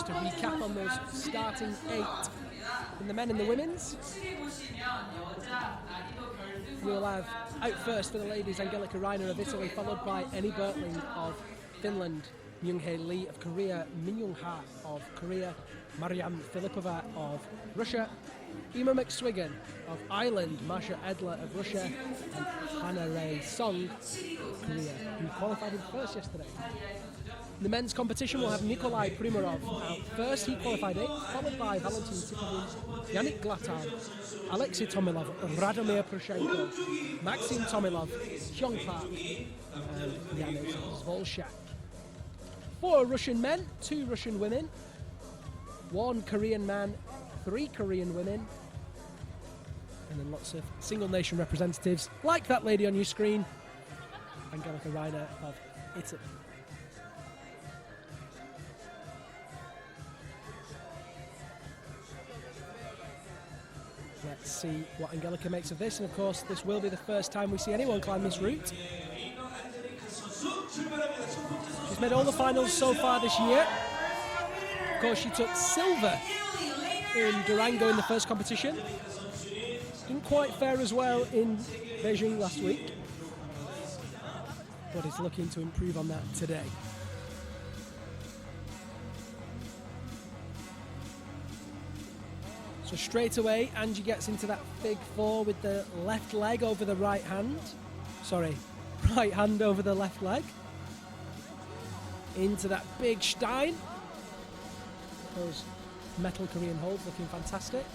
just to recap on those starting 8 in the men and the women's. We'll have out first for the ladies Angelica Rer of Italy, followed by Anie Bertling of Finland, Myung-Hae Lee of Korea, Min Young-ha of Korea, Mariam Filippova of Russia, Eimear McSwiggan of Ireland, Masha Edler of Russia, and Na-Rae Song of Korea, who qualified in first yesterday. In the men's competition, we'll have Nikolai Primov out first. He qualified 8th, followed by Valentin Sypavin, Yanik Glatard, Maxim Tomilov, Radmir Penko, Maxim Tomilov, Hee-Yong and Yanik Glatard. 4 Russian men, 2 Russian women, 1 Korean man, 3 Korean women, and then lots of single nation representatives, like that lady on your screen, Angelica Rer of Italy. Let's see what Angelica makes of this, and of course this will be the first time we see anyone climb this route. She's made all the finals so far this year. Of course, she took silver in Durango in the first competition. Didn't quite fare as well in Beijing last week, but is looking to improve on that today. So straight away, Angie gets into that big 4 with the left leg over the right hand. Sorry, right hand over the left leg. Into that big Stein. Those metal Korean holds looking fantastic.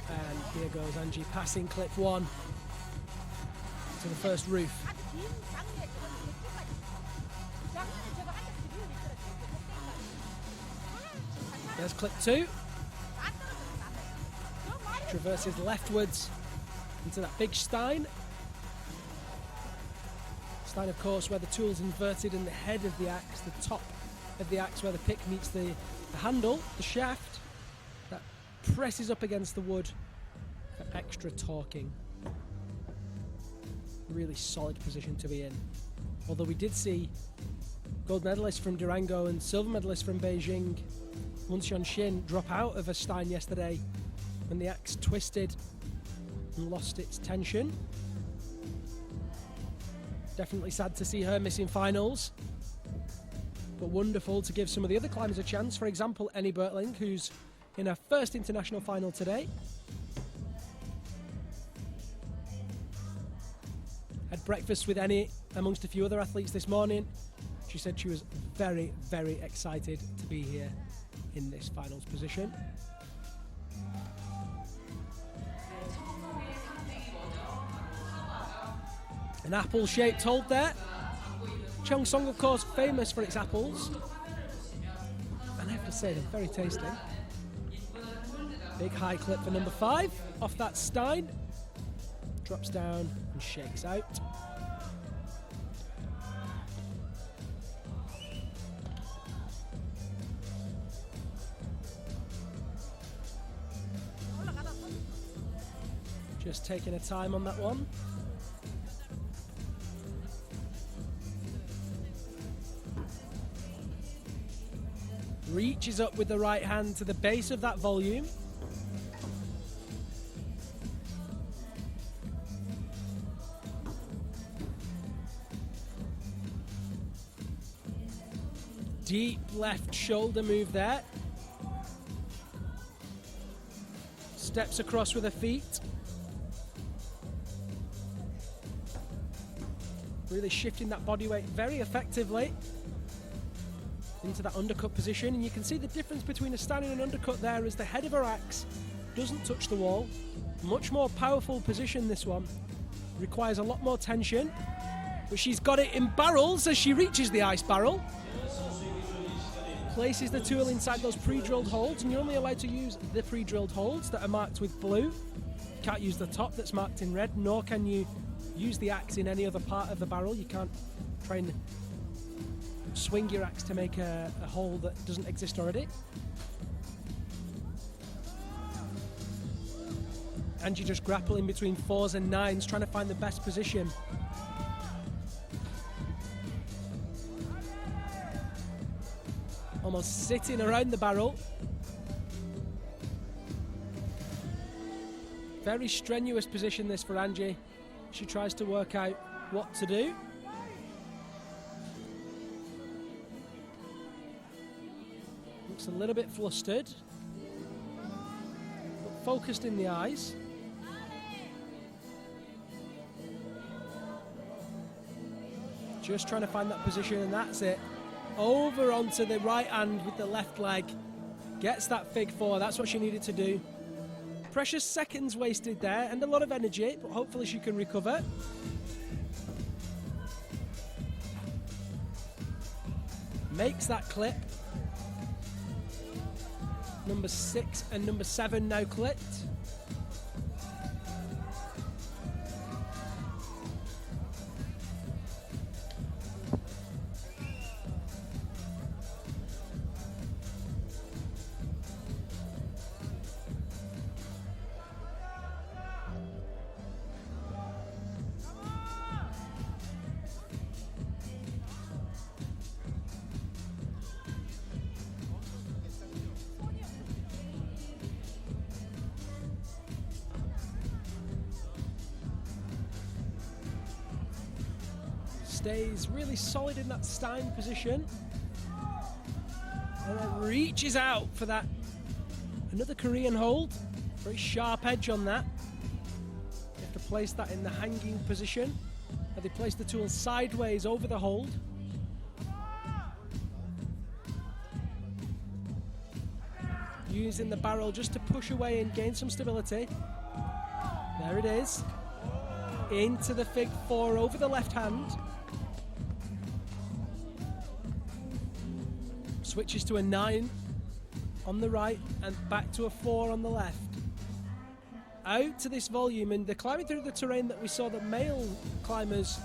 And here goes Angie passing clip 1 to the first roof. There's clip 2. Traverses leftwards into that big Stein. Stein, of course, where the tool's inverted and the head of the axe, the top of the axe where the pick meets the handle, the shaft, that presses up against the wood for extra torquing. Really solid position to be in. Although we did see gold medalist from Durango and silver medalist from Beijing, Woon-Seon Shin, drop out of a Stein yesterday when the axe twisted and lost its tension. Definitely sad to see her missing finals, but wonderful to give some of the other climbers a chance. For example, Anie Bertling, who's in her first international final today. Had breakfast with Anie amongst a few other athletes this morning. She said she was very, very excited to be here in this finals position. An apple-shaped hold there. Cheongsong, of course, famous for its apples. And I have to say, they're very tasty. Big high clip for number 5 off that Stein. Drops down and shakes out. Just taking a time on that one. Reaches up with the right hand to the base of that volume. Deep left shoulder move there. Steps across with her feet. Really shifting that body weight very effectively into that undercut position, and you can see the difference between a standing and undercut there as the head of her axe doesn't touch the wall. Much more powerful position, this one. Requires a lot more tension, but she's got it in barrels as she reaches the ice barrel. Places the tool inside those pre-drilled holes, and you're only allowed to use the pre-drilled holes that are marked with blue. You can't use the top that's marked in red, nor can you use the axe in any other part of the barrel. You can't try and swing your axe to make a hole that doesn't exist already. Angie just grappling between 4s and 9s, trying to find the best position. Almost sitting around the barrel. Very strenuous position this for Angie. She tries to work out what to do. Looks a little bit flustered, but focused in the eyes. Just trying to find that position, and that's it. Over onto the right hand with the left leg. Gets that fig 4, that's what she needed to do. Precious seconds wasted there, and a lot of energy, but hopefully she can recover. Makes that clip. Number 6 and number 7 now clipped. Stays really solid in that Stein position, and then reaches out for that. Another Korean hold, very sharp edge on that. You have to place that in the hanging position, and they place the tool sideways over the hold. Using the barrel just to push away and gain some stability. There it is. Into the fig 4 over the left hand. Switches to a 9 on the right and back to a 4 on the left. Out to this volume, and they're climbing through the terrain that we saw the male climbers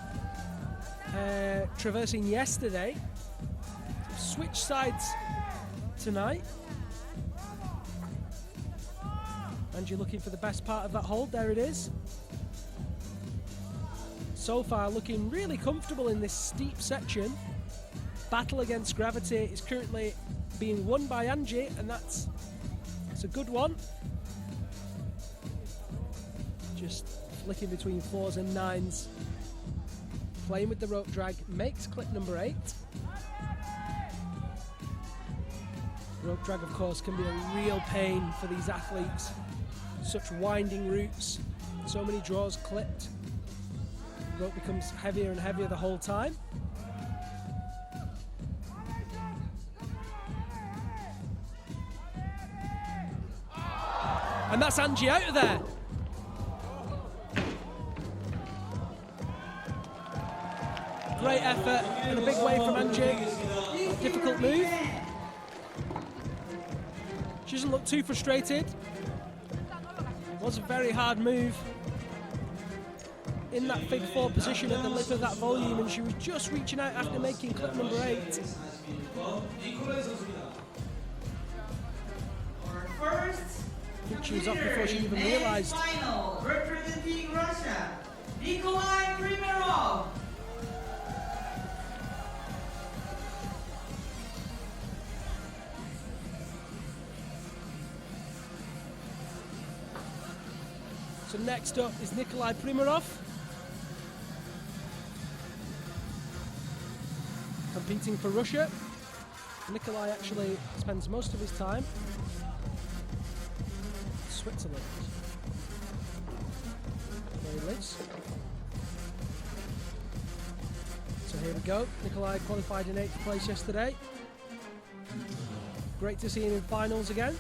traversing yesterday. Switch sides tonight. And you're looking for the best part of that hold. There it is. So far looking really comfortable in this steep section. Battle against gravity is currently being won by Angie, and that's a good one. Just flicking between 4s and 9s. Playing with the rope drag, makes clip number 8. Rope drag, of course, can be a real pain for these athletes. Such winding routes, so many draws clipped. The rope becomes heavier and heavier the whole time. And that's Angie out of there. Great effort and a big wave from Angie. A difficult move. She doesn't look too frustrated. It was a very hard move. In that fig 4 position at the lip of that volume, and she was just reaching out after making clip number 8. I think she was off before she even realised. Final, representing Russia, Nikolai Primov. So next up is Nikolai Primov, competing for Russia. Nikolai actually spends most of his time in Switzerland, where he lives. So here we go. Nikolai qualified in 8th place yesterday. Great to see him in finals again.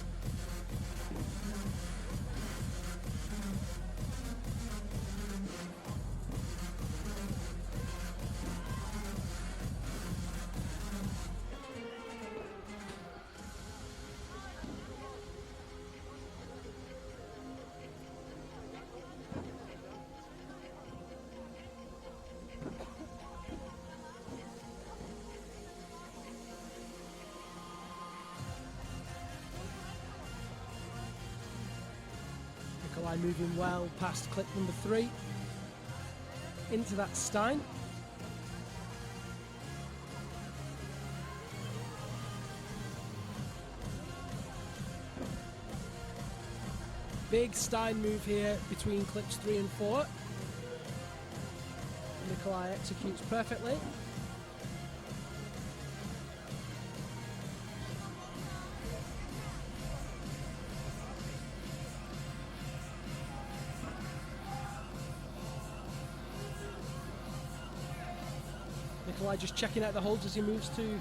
moving well past clip number 3 into that Stein. Big Stein move here between clips 3 and 4. Nikolai executes perfectly. Nikolai just checking out the holds as he moves to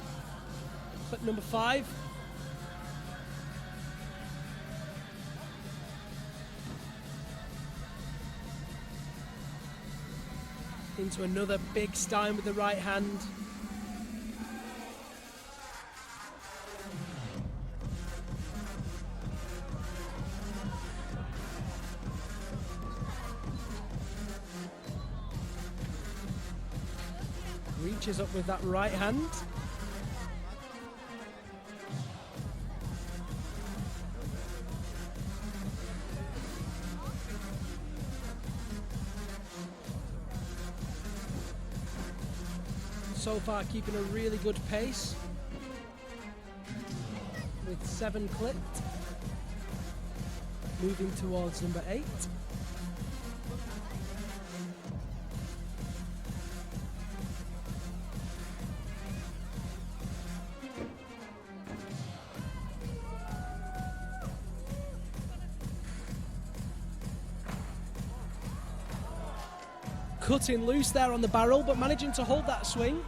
clip number 5. Into another big Stein with the right hand. Reaches up with that right hand. So far keeping a really good pace with 7 clipped, moving towards number 8. Cutting loose there on the barrel, but managing to hold that swing,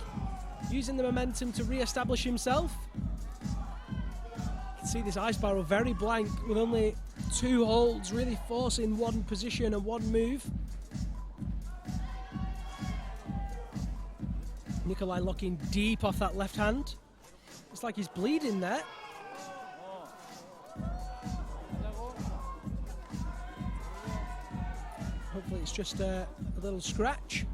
using the momentum to re-establish himself. You can see this ice barrel very blank with only 2 holds, really forcing one position and one move. Nikolai locking deep off that left hand. It's like he's bleeding there. Hopefully it's just a little scratch.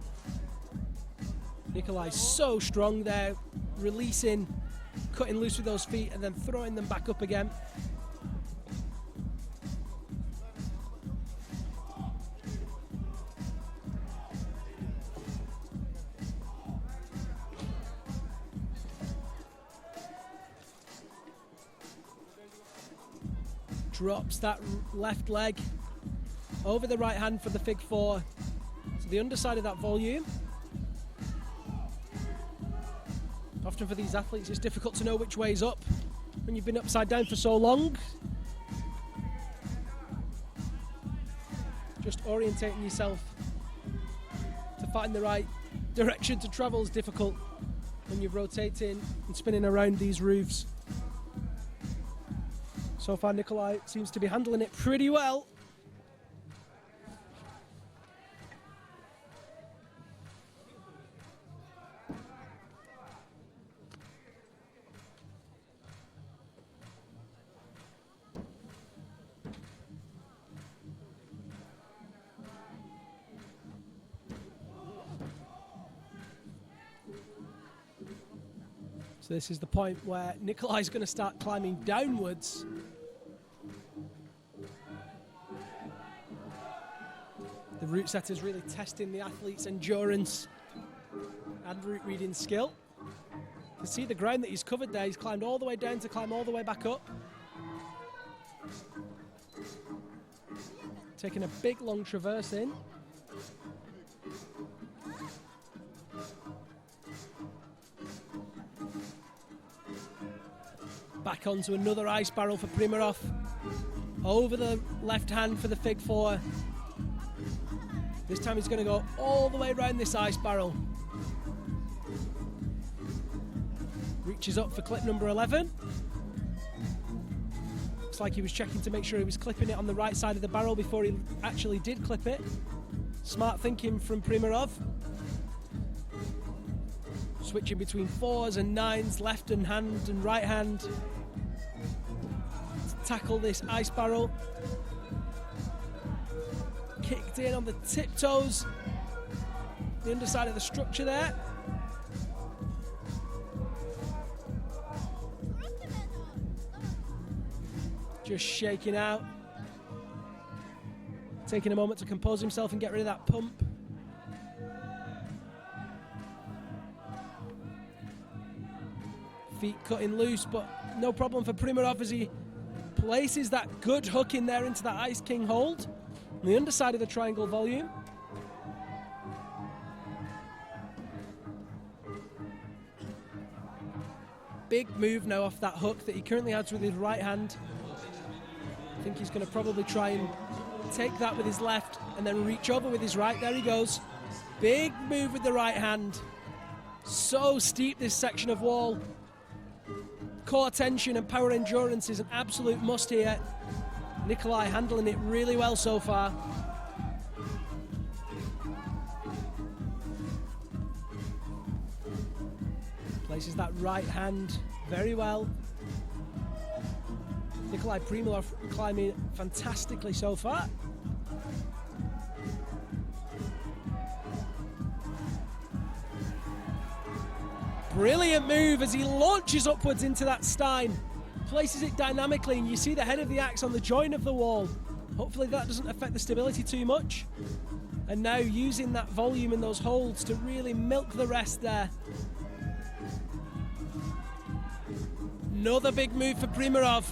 Nikolai's so strong there, releasing, cutting loose with those feet and then throwing them back up again. Drops that left leg over the right hand for the Fig 4. So the underside of that volume. Often for these athletes it's difficult to know which way is up when you've been upside down for so long. Just orientating yourself to find the right direction to travel is difficult when you're rotating and spinning around these roofs. So far Nikolai seems to be handling it pretty well. So this is the point where Nikolai's going to start climbing downwards. The route setter's really testing the athlete's endurance and route reading skill. You can see the ground that he's covered there. He's climbed all the way down to climb all the way back up. Taking a big long traverse in. Back onto another ice barrel for Primov. Over the left hand for the Fig 4. This time he's going to go all the way around this ice barrel. Reaches up for clip number 11. Looks like he was checking to make sure he was clipping it on the right side of the barrel before he actually did clip it. Smart thinking from Primov. Switching between 4s and 9s, left and right hand. To tackle this ice barrel. Kicked in on the tiptoes, the underside of the structure there. Just shaking out. taking a moment to compose himself and get rid of that pump. Feet cutting loose, but no problem for Primarov as he places that good hook in there into that Ice King hold on the underside of the triangle volume. Big move now off that hook that he currently has with his right hand. I think he's going to probably try and take that with his left and then reach over with his right. There he goes. Big move with the right hand. So steep, this section of wall. Core tension and power endurance is an absolute must here. Nikolai handling it really well so far. Places that right hand very well. Nikolai Primov climbing fantastically so far. Brilliant move as he launches upwards into that Stein. Places it dynamically, and you see the head of the axe on the joint of the wall. Hopefully that doesn't affect the stability too much. And now using that volume in those holds to really milk the rest there. Another big move for Primarov.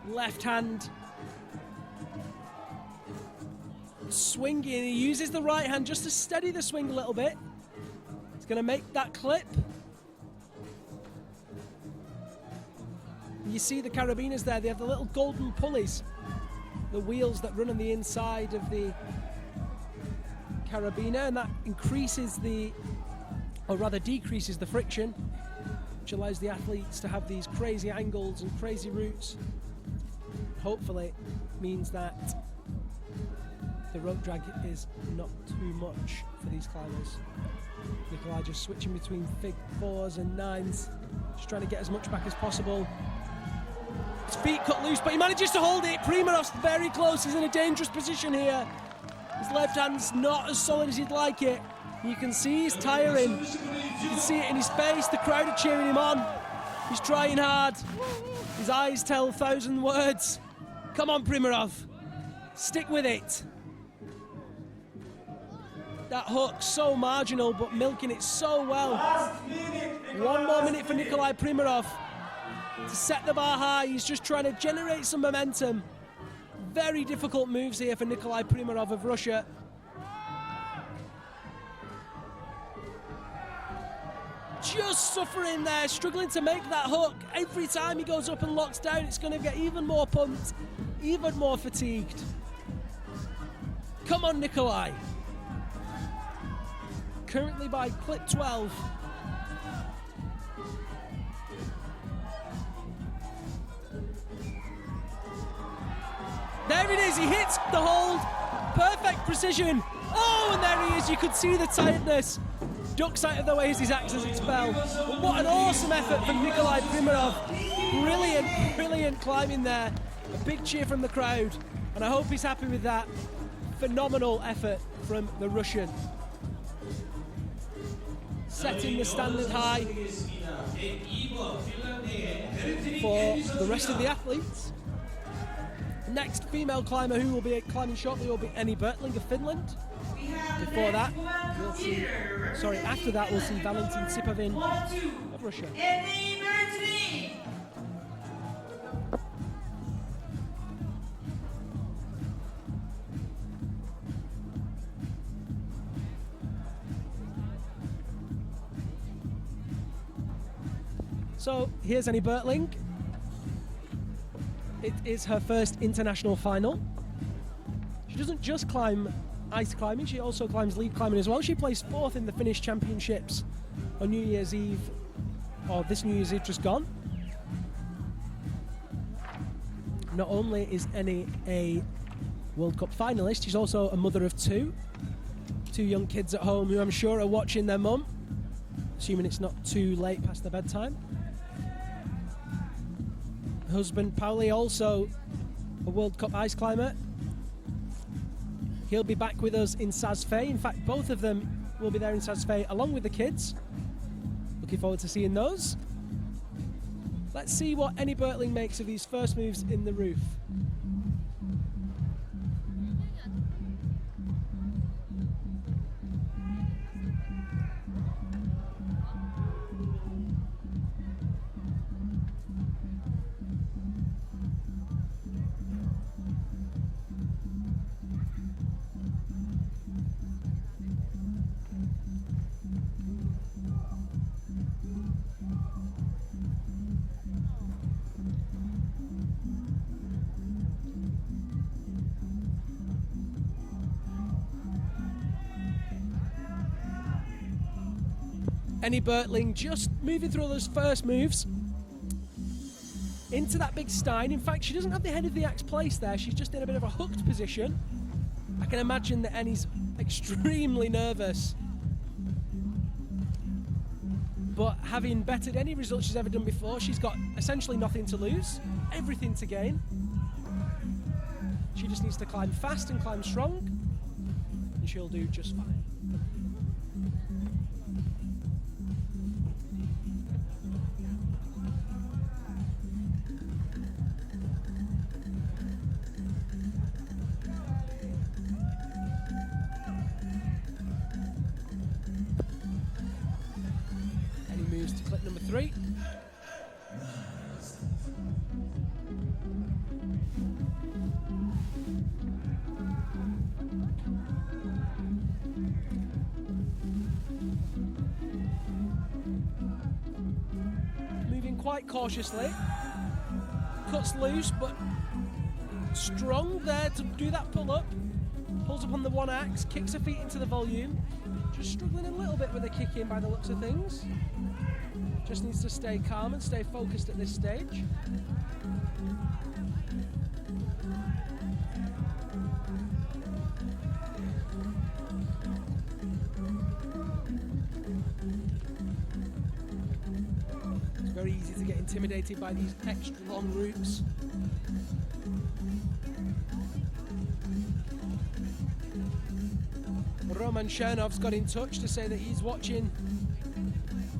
Left hand. Swinging, he uses the right hand just to steady the swing a little bit. He's going to make that clip. You see the carabiners there, they have the little golden pulleys. The wheels that run on the inside of the carabiner, and that increases the, or rather decreases the friction, which allows the athletes to have these crazy angles and crazy routes. Hopefully means that the rope drag is not too much for these climbers. Nikolai just switching between fig 4s and 9s, just trying to get as much back as possible. His feet cut loose, but he manages to hold it. Primarov's very close, he's in a dangerous position here. His left hand's not as solid as he'd like it. You can see he's tiring. You can see it in his face, the crowd are cheering him on. He's trying hard. His eyes tell 1,000 words. Come on, Primarov, stick with it. That hook, so marginal, but milking it so well. 1 more minute for Nikolai Primarov to set the bar high. He's just trying to generate some momentum. Very difficult moves here for Nikolai Primarov of Russia. Just suffering there, struggling to make that hook. Every time he goes up and locks down, it's going to get even more pumped, even more fatigued. Come on, Nikolai. Currently by clip 12. There it is, he hits the hold. Perfect precision. Oh, and there he is, you could see the tiredness. Ducks out of the way as his axe as it fell. But what an awesome effort from Nikolai Primarov. Brilliant, brilliant climbing there. A big cheer from the crowd, and I hope he's happy with that. Phenomenal effort from the Russian. Setting the standard high for the rest of the athletes. Next female climber who will be climbing shortly will be Anie Bertling of Finland. Before that, we'll see, after that we'll see Valentin Sypavin of Russia. Anie Bertling. So here's Anie Bertling. It is her first international final. She doesn't just climb ice climbing, she also climbs lead climbing as well. She placed 4th in the Finnish Championships on New Year's Eve, or this New Year's Eve just gone. Not only is Anie a World Cup finalist, she's also a mother of 2 young kids at home who I'm sure are watching their mum, assuming it's not too late past their bedtime. Husband Pauli, also a World Cup ice climber. He'll be back with us in Sazfei. In fact, both of them will be there in Sazfei along with the kids. Looking forward to seeing those. Let's see what Anie Bertling makes of these first moves in the roof. Anie Bertling just moving through those first moves into that big stein. In fact, she doesn't have the head of the axe placed there. She's just in a bit of a hooked position. I can imagine that Annie's extremely nervous. But having bettered any result she's ever done before, she's got essentially nothing to lose, everything to gain. She just needs to climb fast and climb strong, and she'll do just fine. To clip number 3. Moving quite cautiously. Cuts loose, but strong there to do that pull up. Pulls up on the one axe, kicks her feet into the volume. Just struggling a little bit with the kick in by the looks of things. Just needs to stay calm and stay focused at this stage. It's very easy to get intimidated by these extra long routes. Roman Chernov's got in touch to say that he's watching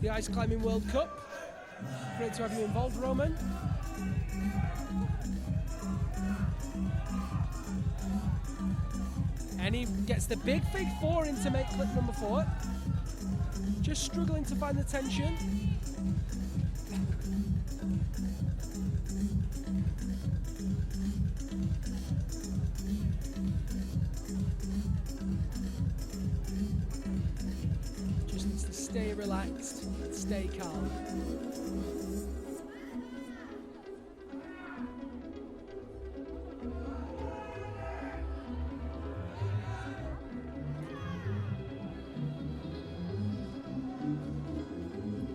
the Ice Climbing World Cup. Great to have you involved, Roman. And he gets the big 4 in to make clip number 4. Just struggling to find the tension. Just needs to stay relaxed, stay calm.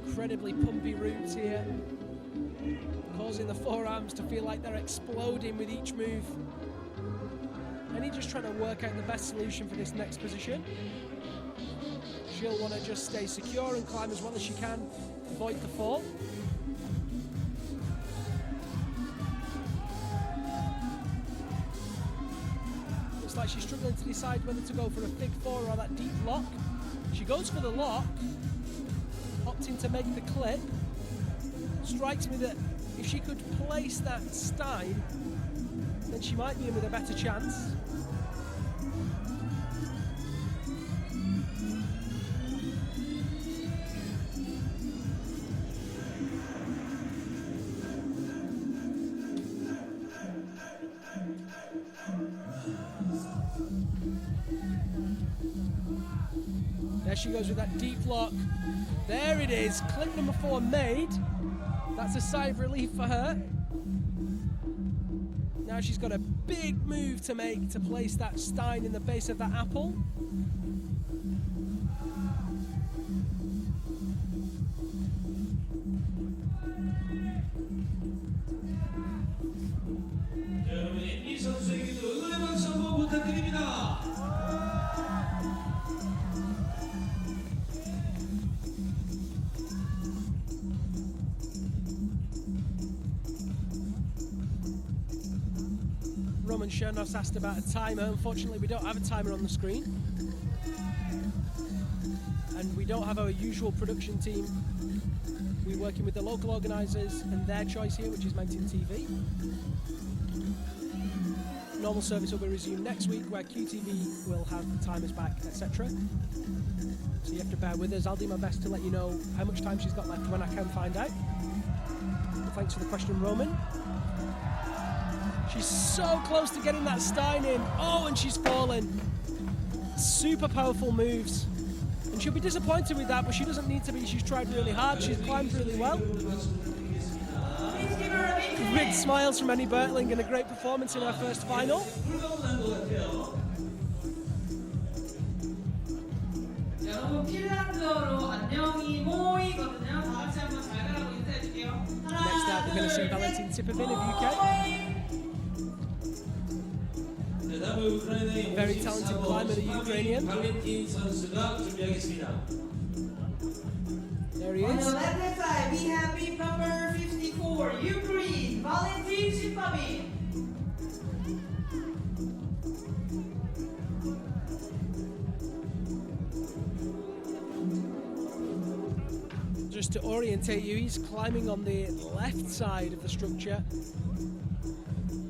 Incredibly pumpy routes here, causing the forearms to feel like they're exploding with each move. And he's just trying to work out the best solution for this next position. She'll want to just stay secure and climb as well as she can, avoid the fall. Looks like she's struggling to decide whether to go for a big 4 or that deep lock. She goes for the lock, opting to make the clip. Strikes me that if she could place that stein, then she might be in with a better chance. There she goes with that deep lock. There it is, clip number 4 made. That's a sigh of relief for her. Now she's got a big move to make to place that stein in the base of that apple. Roman Chernov's asked about a timer. Unfortunately, we don't have a timer on the screen. And we don't have our usual production team. We're working with the local organisers and their choice here, which is MountainTV. Normal service will be resumed next week, where QTV will have timers back, etc. So you have to bear with us. I'll do my best to let you know how much time she's got left when I can find out. Well, thanks for the question, Roman. She's so close to getting that stein in. Oh, and she's fallen. Super powerful moves. And she'll be disappointed with that, but she doesn't need to be. She's tried really hard. She's climbed really well. Big smiles from Anie Bertling and a great performance in her first final. 여러분 핀란드어로 안녕이 모이거든요. 다 같이 한번 잘 가라고 인사해 줄게요. Next up, we're going to see Valentin Sypavin of UK. Very talented climber, the Ukrainian. There he On the is. left-hand side, we have beam number 54, Ukraine, Valentin Sypavin. Just to orientate you, he's climbing on the left side of the structure.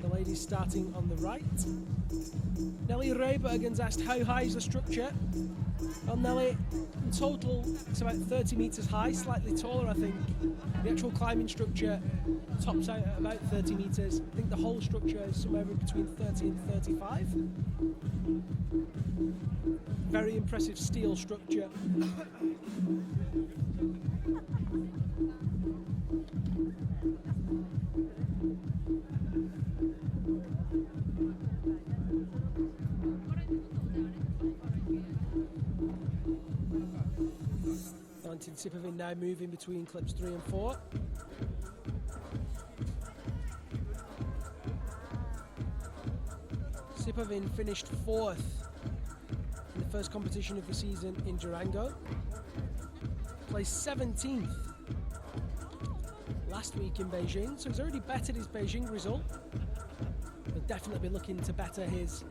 The lady's starting on the right. Nelly Raybergen's asked how high is the structure. Well, Nelly, in total, it's about 30 metres high, slightly taller, I think. The actual climbing structure tops out at about 30 metres. I think the whole structure is somewhere between 30 and 35. Very impressive steel structure. Valentin Sypavin now moving between clips 3 and 4. Sypavin finished 4th in the first competition of the season in Durango. Placed 17th last week in Beijing, so he's already bettered his Beijing result. He'll definitely be looking to better his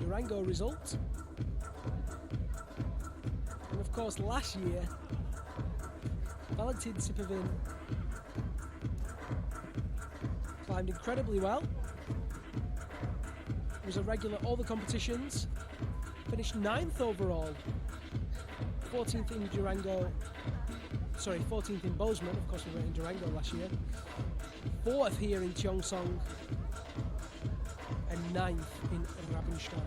Durango result. And of course, last year, Valentin Sypavin climbed incredibly well. He was a regular at all the competitions. Finished 9th overall. 14th in Durango. Sorry, 14th in Bozeman. Of course, we were in Durango last year. 4th here in Cheongsong. And 9th in Rabenstein.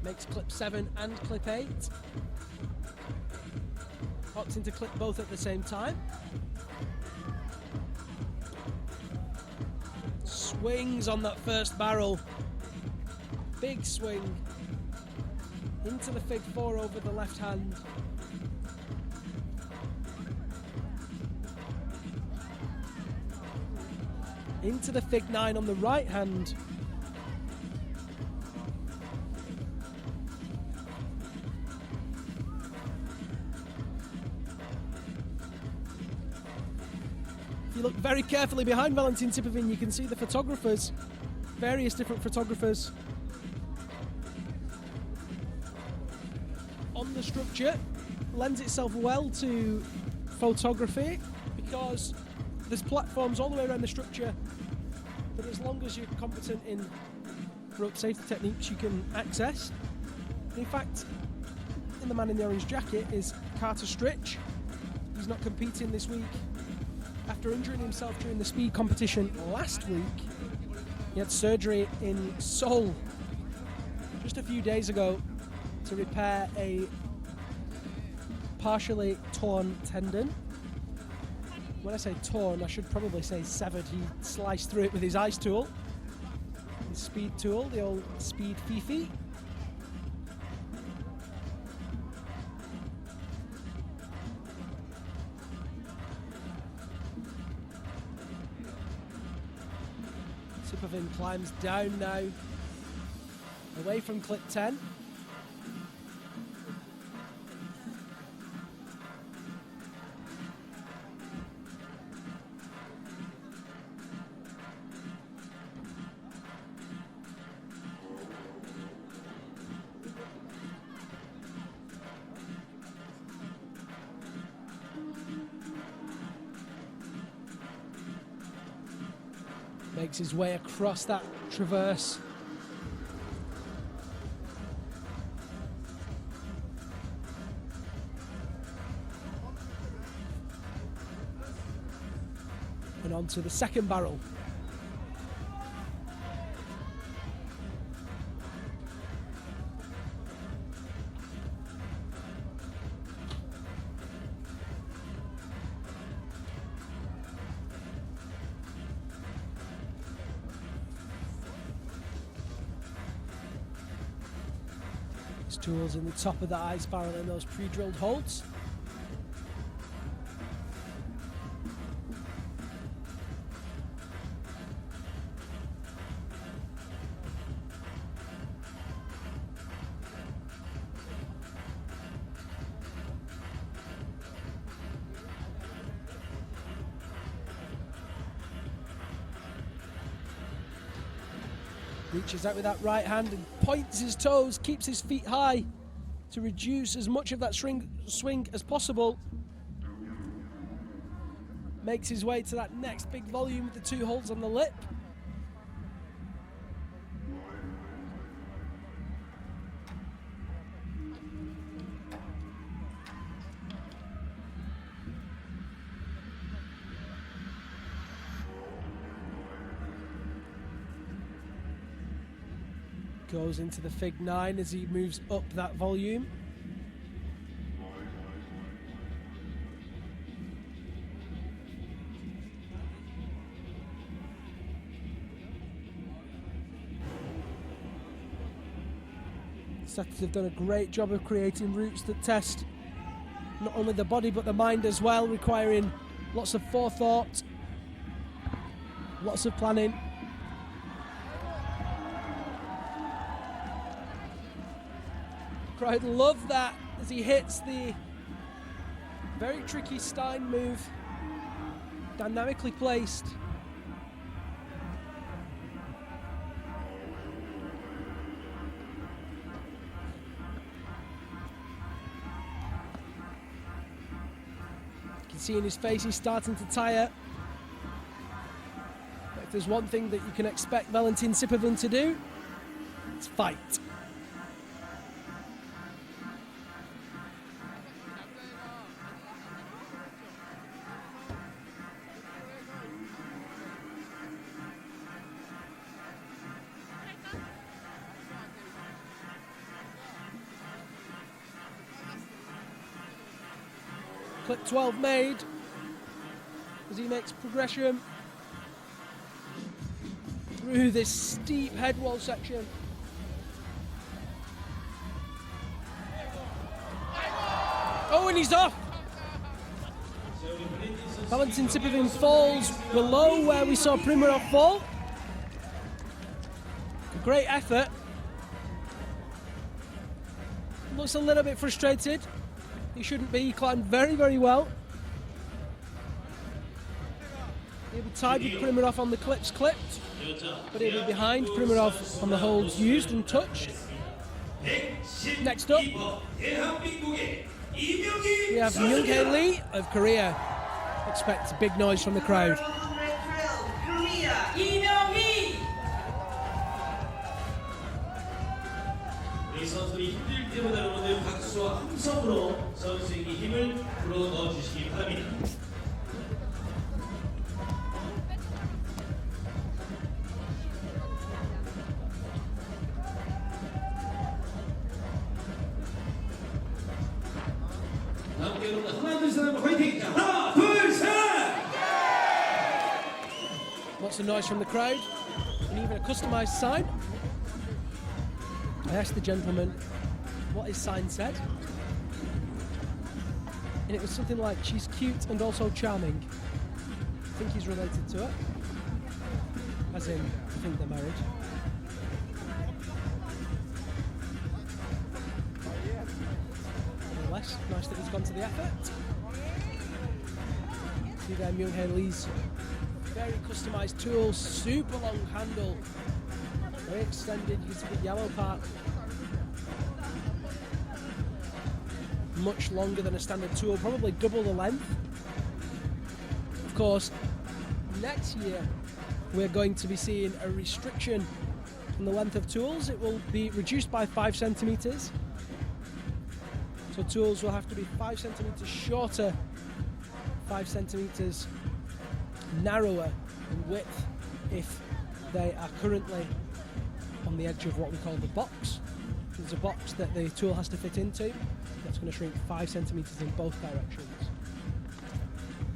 Makes clip 7 and clip 8. Hops into clip both at the same time. Swings on that first barrel. Big swing. Into the fig 4 over the left hand. Into the fig 9 on the right hand. If you look very carefully behind Valentin Sypavin, you can see the photographers, various different photographers on the structure. Lends itself well to photography because there's platforms all the way around the structure that, as long as you're competent in rope safety techniques, you can access. In fact, the man in the orange jacket is Carter Stritch. He's not competing this week after injuring himself during the speed competition last week. He had surgery in Seoul just a few days ago to repair a partially torn tendon. When I say torn, I should probably say severed. He sliced through it with his ice tool, his speed tool, the old speed Fifi. Sypavin climbs down now, away from clip 10. Makes his way across that traverse. And onto the second barrel. His tools in the top of the ice barrel in those pre-drilled holes. Reaches out with that right hand and points his toes, keeps his feet high to reduce as much of that swing as possible. Makes his way to that next big volume with the 2 holds on the lip. Goes into the Fig 9 as he moves up that volume. Setters have done a great job of creating routes that test not only the body but the mind as well, requiring lots of forethought, lots of planning. Crowd love that as he hits the very tricky Stein move, dynamically placed. You can see in his face he's starting to tire. But if there's one thing that you can expect Valentin Sypavin to do, it's fight. Clip 12 made as he makes progression through this steep headwall section. Oh, and he's off! Valentin Sypavin falls below where we saw Primov fall. A great effort. Looks a little bit frustrated. He shouldn't be. He climbed very, very well. He'll be tied with Primov on the clips clipped, but he'll be behind Primov on the holds used and touched. Next up, we have Myung-Hae Lee of Korea. Expect big noise from the crowd. Korea, Hee-Yong. 우리 선수들이 힘들 때마다 여러분들 박수와 함성으로 선수에게 힘을 불어넣어 주시기 바랍니다. 함께 여러분 하나 둘 셋 하면 화이팅! 하나 둘 셋! Lots of noise from the crowd, and even a customised sign. I asked the gentleman what his sign said, and it was something like, "She's cute and also charming." I think he's related to her, as in, I think they're married. Nevertheless, nice that he's gone to the effort. See there, Myung-Hae Lee's very customised tools, super long handle. Very extended, you can see the yellow part. Much longer than a standard tool, probably double the length. Of course, next year we're going to be seeing a restriction on the length of tools. It will be reduced by 5 centimetres. So tools will have to be 5 centimetres shorter, 5 centimetres narrower in width if they are currently on the edge of what we call the box. There's a box that the tool has to fit into. That's going to shrink 5 centimetres in both directions.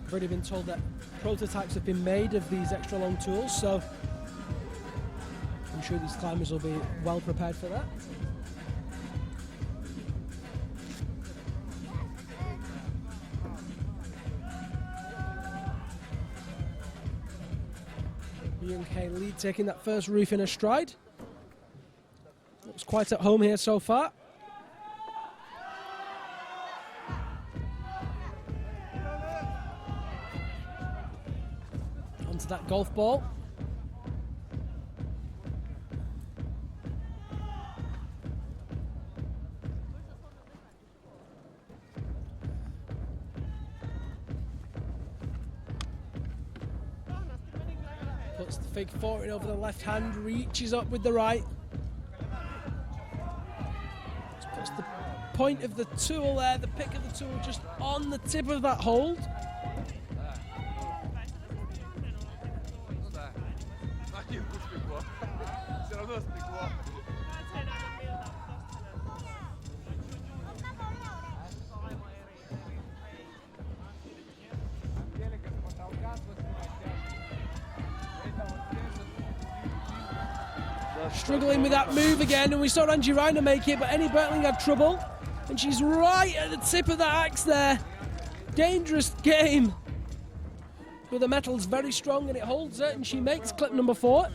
I've already been told that prototypes have been made of these extra long tools, so I'm sure these climbers will be well prepared for that. Myung-Hae Lee taking that first roof in her stride. Looks quite at home here so far. Onto that golf ball. Puts the fig four in over the left hand, reaches up with the right. Just puts the point of the tool there, the pick of the tool just on the tip of that hold. Struggling with that move again, and we saw Angelica Rer make it, but Anie Bertling had trouble, and she's right at the tip of the axe there. Dangerous game. But the metal's very strong, and it holds it, and she makes clip number 4.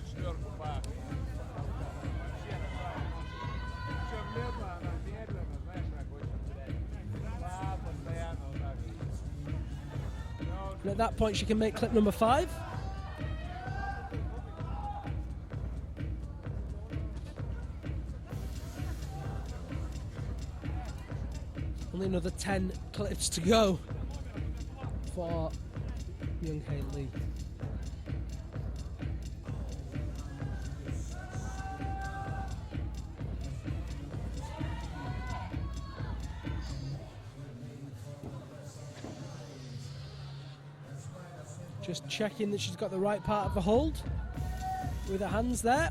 And at that point, she can make clip number 5. Only another 10 clips to go for Myung-Hae Lee. Just checking that she's got the right part of the hold with her hands there.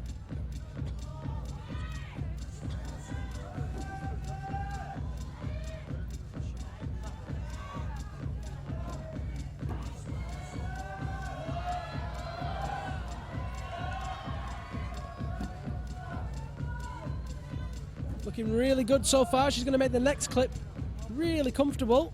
Looking really good so far. She's going to make the next clip really comfortable.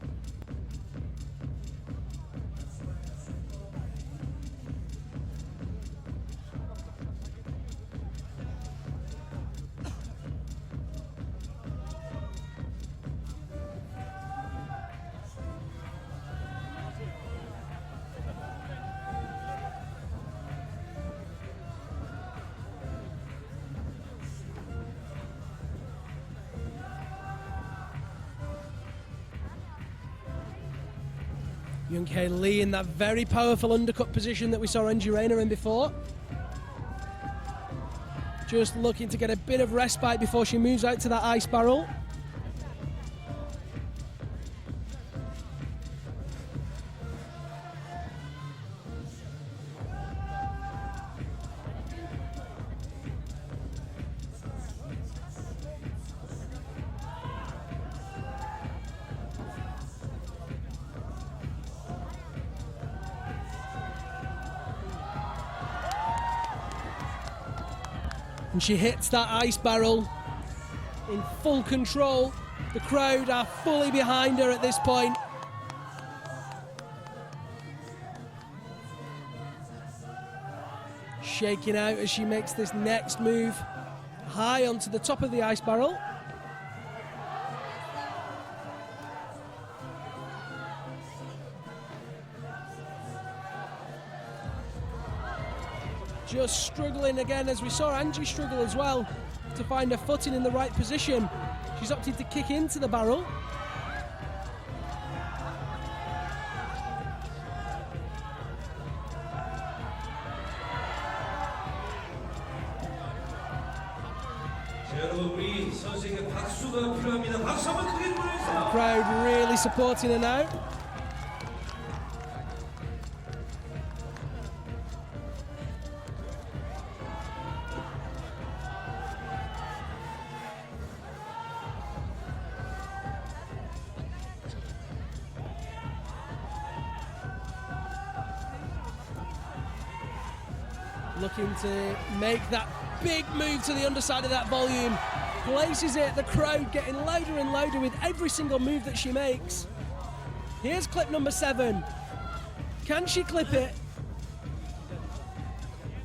Myung-Hae Lee in that very powerful undercut position that we saw Angelica Rer in before. Just looking to get a bit of respite before she moves out to that ice barrel. And she hits that ice barrel in full control. The crowd are fully behind her at this point. Shaking out as she makes this next move high onto the top of the ice barrel. Just struggling again, as we saw Angie struggle as well to find her footing in the right position. She's opted to kick into the barrel. The crowd really supporting her now. Looking to make that big move to the underside of that volume. Places it, the crowd getting louder and louder with every single move that she makes. Here's clip number 7. Can she clip it?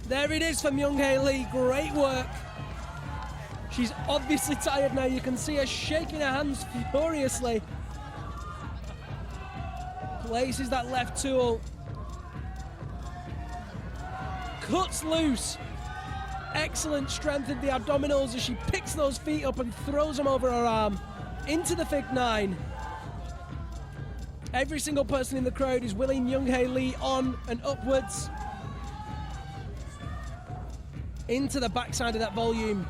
There it is for Myung-Hae Lee. Great work. She's obviously tired now. You can see her shaking her hands furiously. Places that left tool. Cuts loose. Excellent strength in the abdominals as she picks those feet up and throws them over her arm into the Fig 9. Every single person in the crowd is willing Myung-Hae Lee on and upwards. Into the backside of that volume.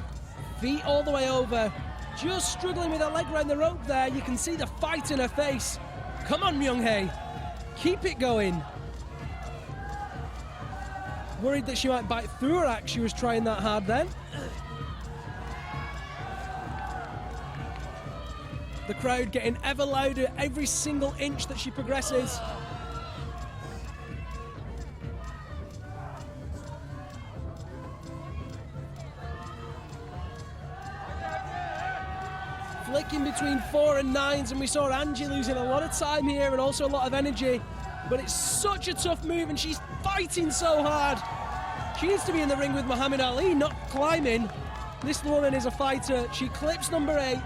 Feet all the way over. Just struggling with her leg around the rope there. You can see the fight in her face. Come on, Myung-Hae. Keep it going. Worried that she might bite through her axe. She was trying that hard then. The crowd getting ever louder every single inch that she progresses. Flicking between 4 and 9s, and we saw Angie losing a lot of time here and also a lot of energy. But it's such a tough move, and she's fighting so hard. She needs to be in the ring with Muhammad Ali, not climbing. This woman is a fighter. She clips number 8.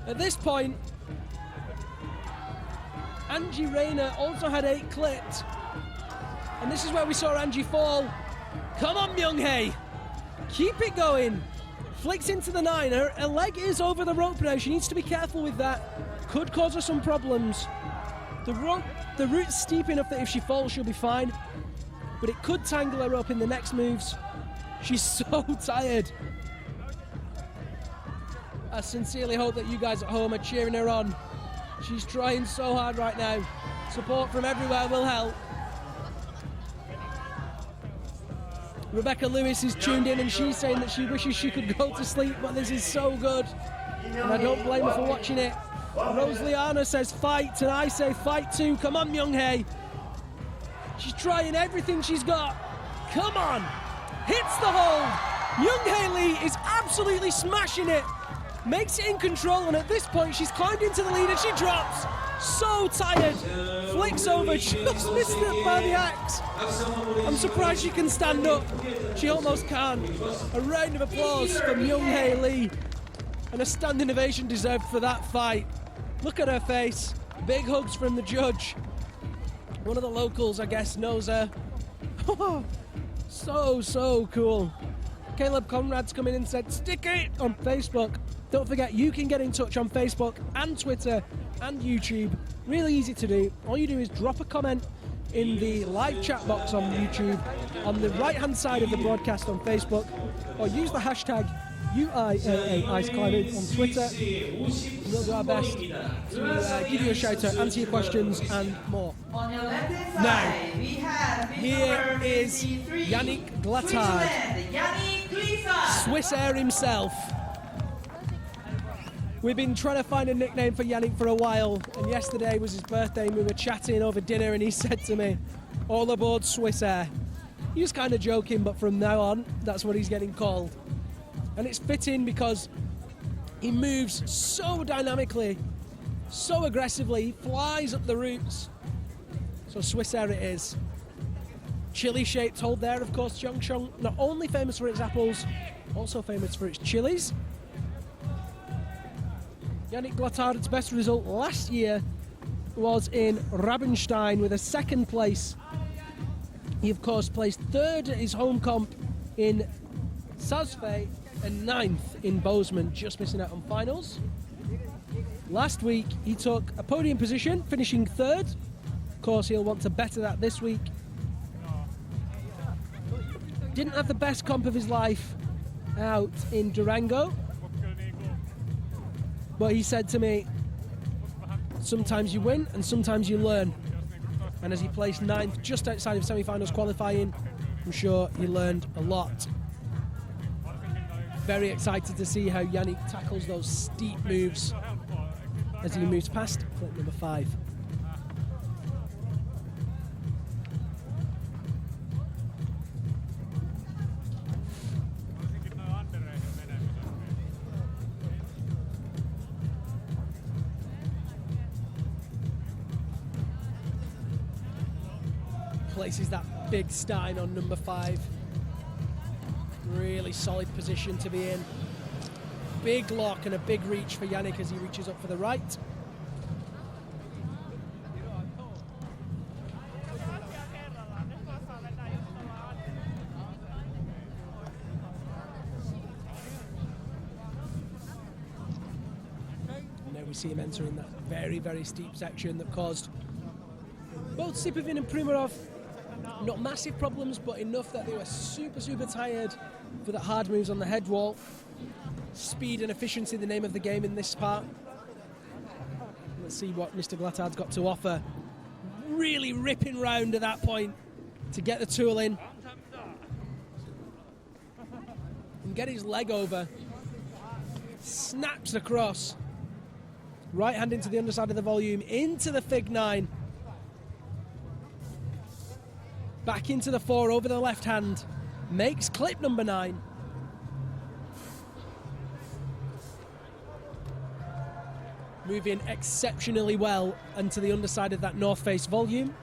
At this point, Angie Rayner also had 8 clipped. And this is where we saw Angie fall. Come on, Myung-Hae. Keep it going. Flicks into the 9. Her leg is over the rope now. She needs to be careful with that. Could cause her some problems. The route's steep enough that if she falls, she'll be fine. But it could tangle her up in the next moves. She's so tired. I sincerely hope that you guys at home are cheering her on. She's trying so hard right now. Support from everywhere will help. Rebecca Lewis is tuned in and she's saying that she wishes she could go to sleep, but this is so good. And I don't blame her for watching it. Rose Liana says fight, and I say fight too. Come on, Myung-Hae. She's trying everything she's got. Come on. Hits the hold. Myung-Hae Lee is absolutely smashing it. Makes it in control, and at this point she's climbed into the lead and she drops. So tired. Flicks over, just missed it by the axe. I'm surprised she can stand up. She almost can. A round of applause for Myung-Hae Lee. And a standing ovation deserved for that fight. Look at her face. Big hugs from the judge. One of the locals, I guess, knows her. So cool. Caleb Conrad's come in and said, stick it on Facebook. Don't forget, you can get in touch on Facebook and Twitter and YouTube. Really easy to do. All you do is drop a comment in the live chat box on YouTube, on the right-hand side of the broadcast on Facebook, or use the hashtag UIAA Ice Climbing on Twitter. We'll do our best to give you a shout out, answer your questions and more. On your left Now, side, we have here is Yanik Glatard, Yanik Glatard. Swiss Air himself. We've been trying to find a nickname for Yanik for a while, and yesterday was his birthday and we were chatting over dinner and he said to me, all aboard Swiss Air. He was kind of joking, but from now on, that's what he's getting called. And it's fitting because he moves so dynamically, so aggressively, he flies up the routes. So Swiss Air it is. Chili-shaped hold there, of course. Cheongsong, not only famous for its apples, also famous for its chilies. Yanik Glatard's best result last year was in Rabenstein with a 2nd place. He, of course, placed 3rd at his home comp in Saas-Fee and 9th in Bozeman, just missing out on finals. Last week, he took a podium position, finishing 3rd. Of course, he'll want to better that this week. Didn't have the best comp of his life out in Durango. But he said to me, sometimes you win and sometimes you learn. And as he placed 9th just outside of semi-finals qualifying, I'm sure he learned a lot. Very excited to see how Yanik tackles those steep moves as he moves past clip number 5. places that big Stein on number 5. Really solid position to be in. Big lock and a big reach for Yanik as he reaches up for the right. And now we see him entering that very, very steep section that caused both Sypavin and Primov not massive problems, but enough that they were super, super tired for the hard moves on the head wall. Speed and efficiency, the name of the game in this part. Let's see what Mr. Glatard's got to offer. Really ripping round at that point to get the tool in and get his leg over. Snaps across. Right hand into the underside of the volume, into the Fig 9. Back into the 4 over the left hand. Makes clip number 9. Moving exceptionally well into the underside of that north face volume.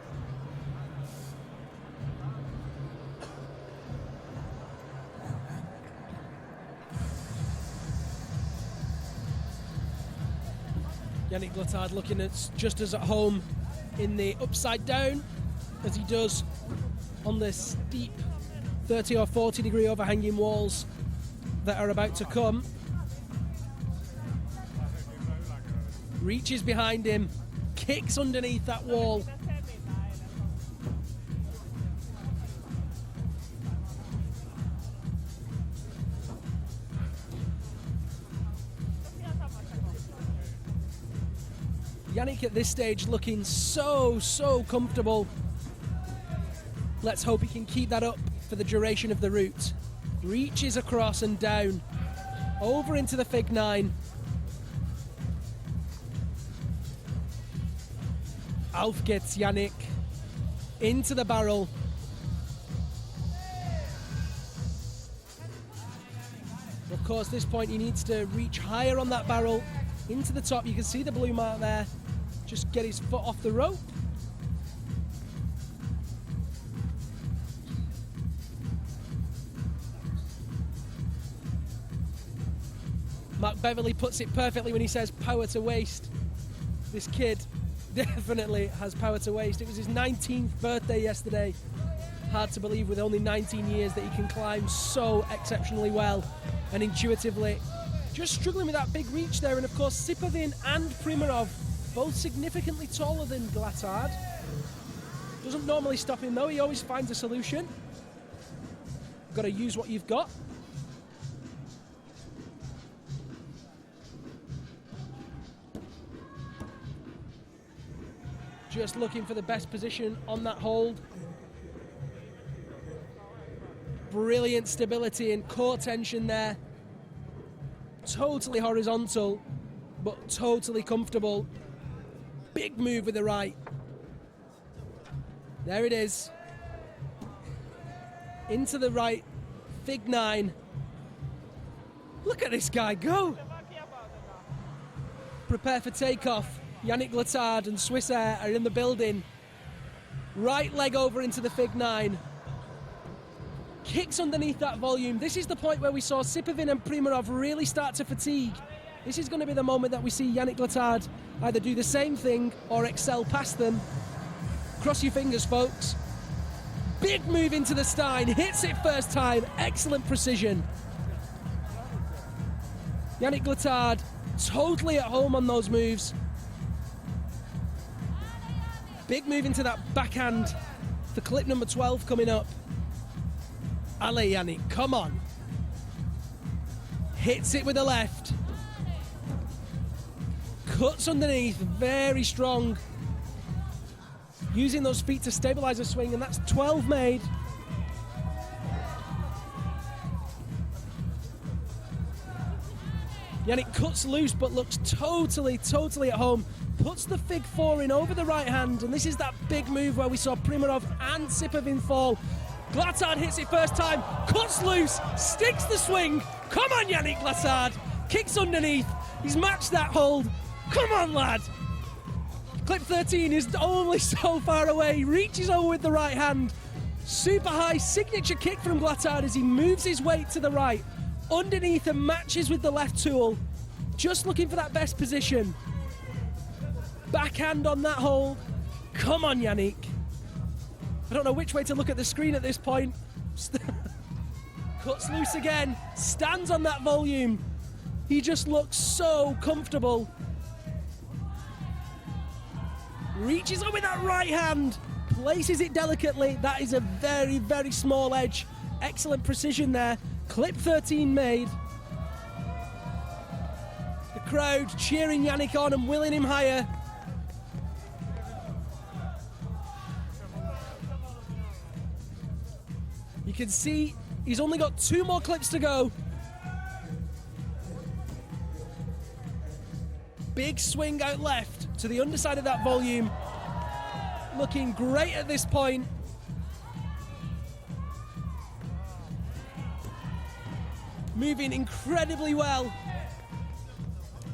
Yanik Glatard looking at just as at home in the upside down as he does on the steep 30 or 40 degree overhanging walls that are about to come. Reaches behind him, kicks underneath that wall. Yanik at this stage looking so comfortable. Let's hope he can keep that up for the duration of the route. Reaches across and down, over into the Fig 9. Auf gets Yanik into the barrel. Of course, this point he needs to reach higher on that barrel, into the top. You can see the blue mark there. Just get his foot off the rope. Mark Beverly puts it perfectly when he says power to waste. This kid definitely has power to waste. It was his 19th birthday yesterday. Hard to believe with only 19 years that he can climb so exceptionally well and intuitively. Just struggling with that big reach there, and of course Sypavin and Primov both significantly taller than Glatard. Doesn't normally stop him though, he always finds a solution. Got to use what you've got. Just looking for the best position on that hold. Brilliant stability and core tension there. Totally horizontal, but totally comfortable. Big move with the right. There it is. Into the right, Fig 9. Look at this guy go. Prepare for takeoff. Yanik Glatard and Swissair are in the building. Right leg over into the Fig 9. Kicks underneath that volume. This is the point where we saw Sypavin and Primov really start to fatigue. This is going to be the moment that we see Yanik Glatard either do the same thing or excel past them. Cross your fingers, folks. Big move into the Stein. Hits it first time. Excellent precision. Yanik Glatard totally at home on those moves. Big move into that backhand for clip number 12 coming up. Allez, Yanik, come on. Hits it with the left. Cuts underneath, very strong. Using those feet to stabilize a swing, and that's 12 made. Yanik cuts loose, but looks totally at home. Puts the Fig 4 in over the right hand, and this is that big move where we saw Primov and Sypavin fall. Glatard hits it first time, cuts loose, sticks the swing. Come on, Yanik Glatard. Kicks underneath. He's matched that hold. Come on, lad. Clip 13 is only so far away, reaches over with the right hand. Super high signature kick from Glatard as he moves his weight to the right, underneath and matches with the left tool. Just looking for that best position. Backhand on that hold. Come on, Yanik. I don't know which way to look at the screen at this point. Cuts loose again, stands on that volume. He just looks so comfortable. Reaches up with that right hand, places it delicately. That is a very, very small edge. Excellent precision there. Clip 13 made. The crowd cheering Yanik on and willing him higher. You can see he's only got 2 more clips to go. Big swing out left to the underside of that volume. Looking great at this point. Moving incredibly well.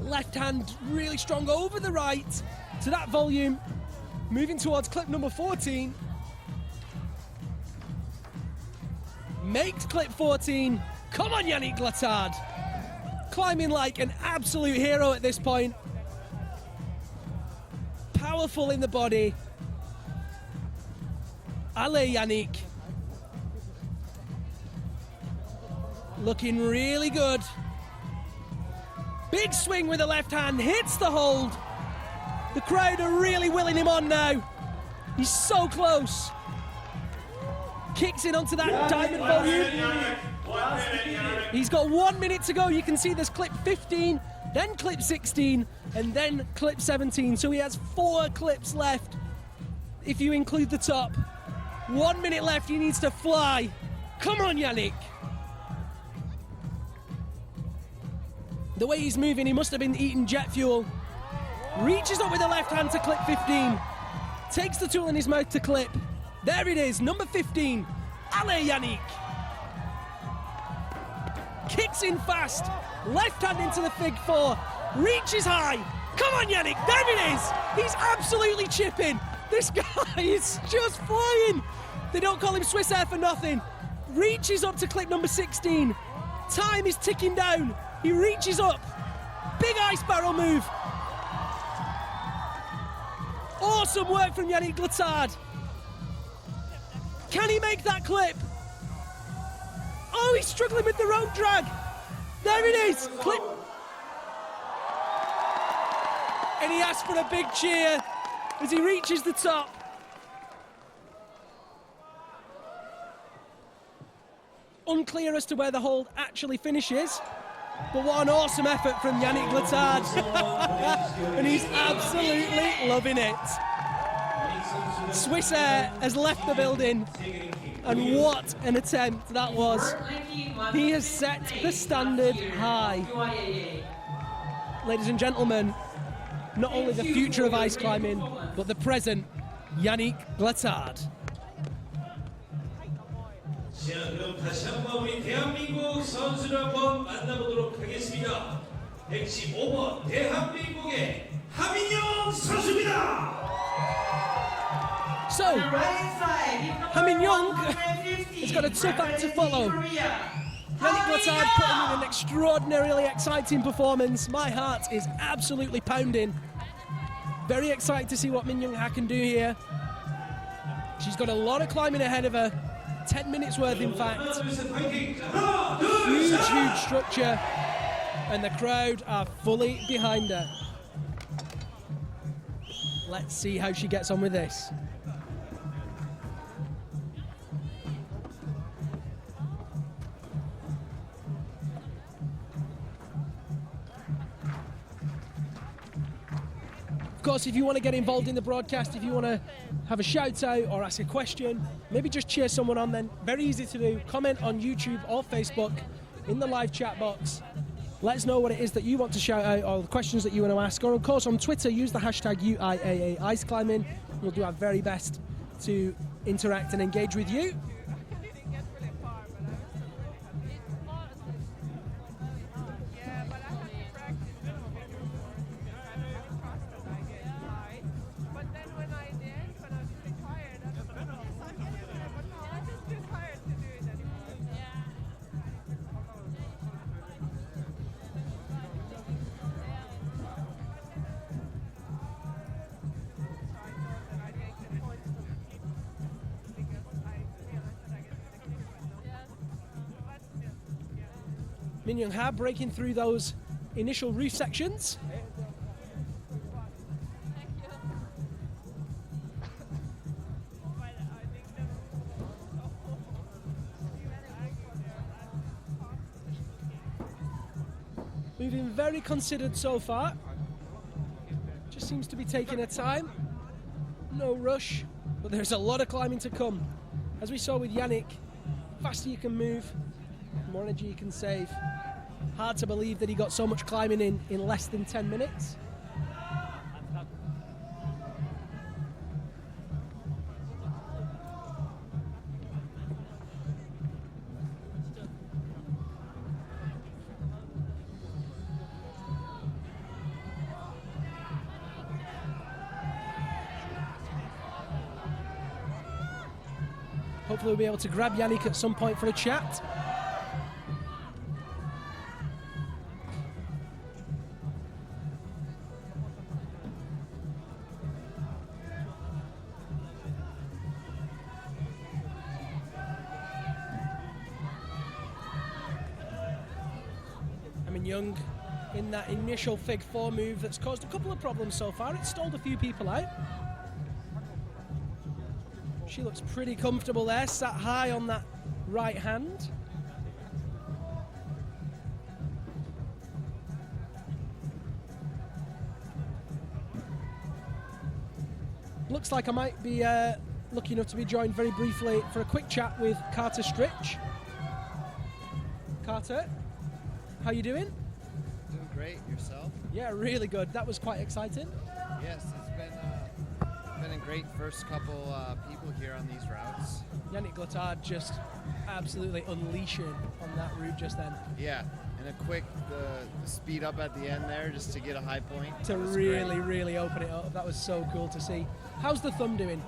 Left hand really strong over the right to that volume. Moving towards clip number 14. Makes clip 14. Come on, Yanik Glatard. Climbing like an absolute hero at this point. Powerful in the body. Allez, Yanik. Looking really good. Big swing with the left hand, hits the hold. The crowd are really willing him on now. He's so close. Kicks in onto that diamond volume. He's got 1 minute to go. You can see there's clip 15, then clip 16, and then clip 17. So he has 4 clips left if you include the top. 1 minute left, he needs to fly. Come on, Yanik. The way he's moving, he must have been eating jet fuel. Reaches up with the left hand to clip 15. Takes the tool in his mouth to clip. There it is, number 15. Allez, Yanik. Kicks in fast. Left hand into the fig 4. Reaches high. Come on, Yanik. There it is. He's absolutely chipping. This guy is just flying. They don't call him Swiss Air for nothing. Reaches up to clip number 16. Time is ticking down. He reaches up. Big ice barrel move. Awesome work from Yanik Glatard. Can he make that clip? Oh, he's struggling with the rope drag. There it is. Clip. And he asks for a big cheer as he reaches the top. Unclear as to where the hold actually finishes. But what an awesome effort from Yanik Glatard. And he's absolutely loving it. Swiss Air has left the building. And what an attempt that was. He has set the standard high. Ladies and gentlemen, not only the future of ice climbing, but the present, Yanik Glatard. 자, 그럼 다시 한번 우리 대한민국 선수를 한번 만나보도록 하겠습니다. 115번 대한민국의 하민영 선수입니다. So, Hee-Yong has got a tough act to follow. Yanik Glatard putting in an extraordinarily exciting performance. My heart is absolutely pounding. Very excited to see what Min Young-ha can do here. She's got a lot of climbing ahead of her. 10 minutes worth, in fact. Huge, huge structure. And the crowd are fully behind her. Let's see how she gets on with this. Of course, if you want to get involved in the broadcast, if you want to have a shout out or ask a question, maybe just cheer someone on, then very easy to do. Comment on YouTube or Facebook in the live chat box. Let us know what it is that you want to shout out or the questions that you want to ask. Or of course on Twitter, use the hashtag UIAA Ice Climbing. We'll do our very best to interact and engage with you. Min Young-ha breaking through those initial roof sections. Moving very considered so far. Just seems to be taking her time. No rush, but there's a lot of climbing to come. As we saw with Yanik, faster you can move, the more energy you can save. Hard to believe that he got so much climbing in less than 10 minutes. Hopefully we'll be able to grab Yanik at some point for a chat. I mean, Young in that initial Fig 4 move that's caused a couple of problems so far. It's stalled a few people out. She looks pretty comfortable there, sat high on that right hand. Looks like I might be lucky enough to be joined very briefly for a quick chat with Carter Stritch. Carter, how you doing? Doing great. Yourself? Yeah, really good. That was quite exciting. Yes, it's been a great first couple people here on these routes. Yanik Glatard just absolutely unleashing on that route just then. Yeah, and a quick the speed up at the end there just to get a high point. To really open it up. That was so cool to see. How's the thumb doing?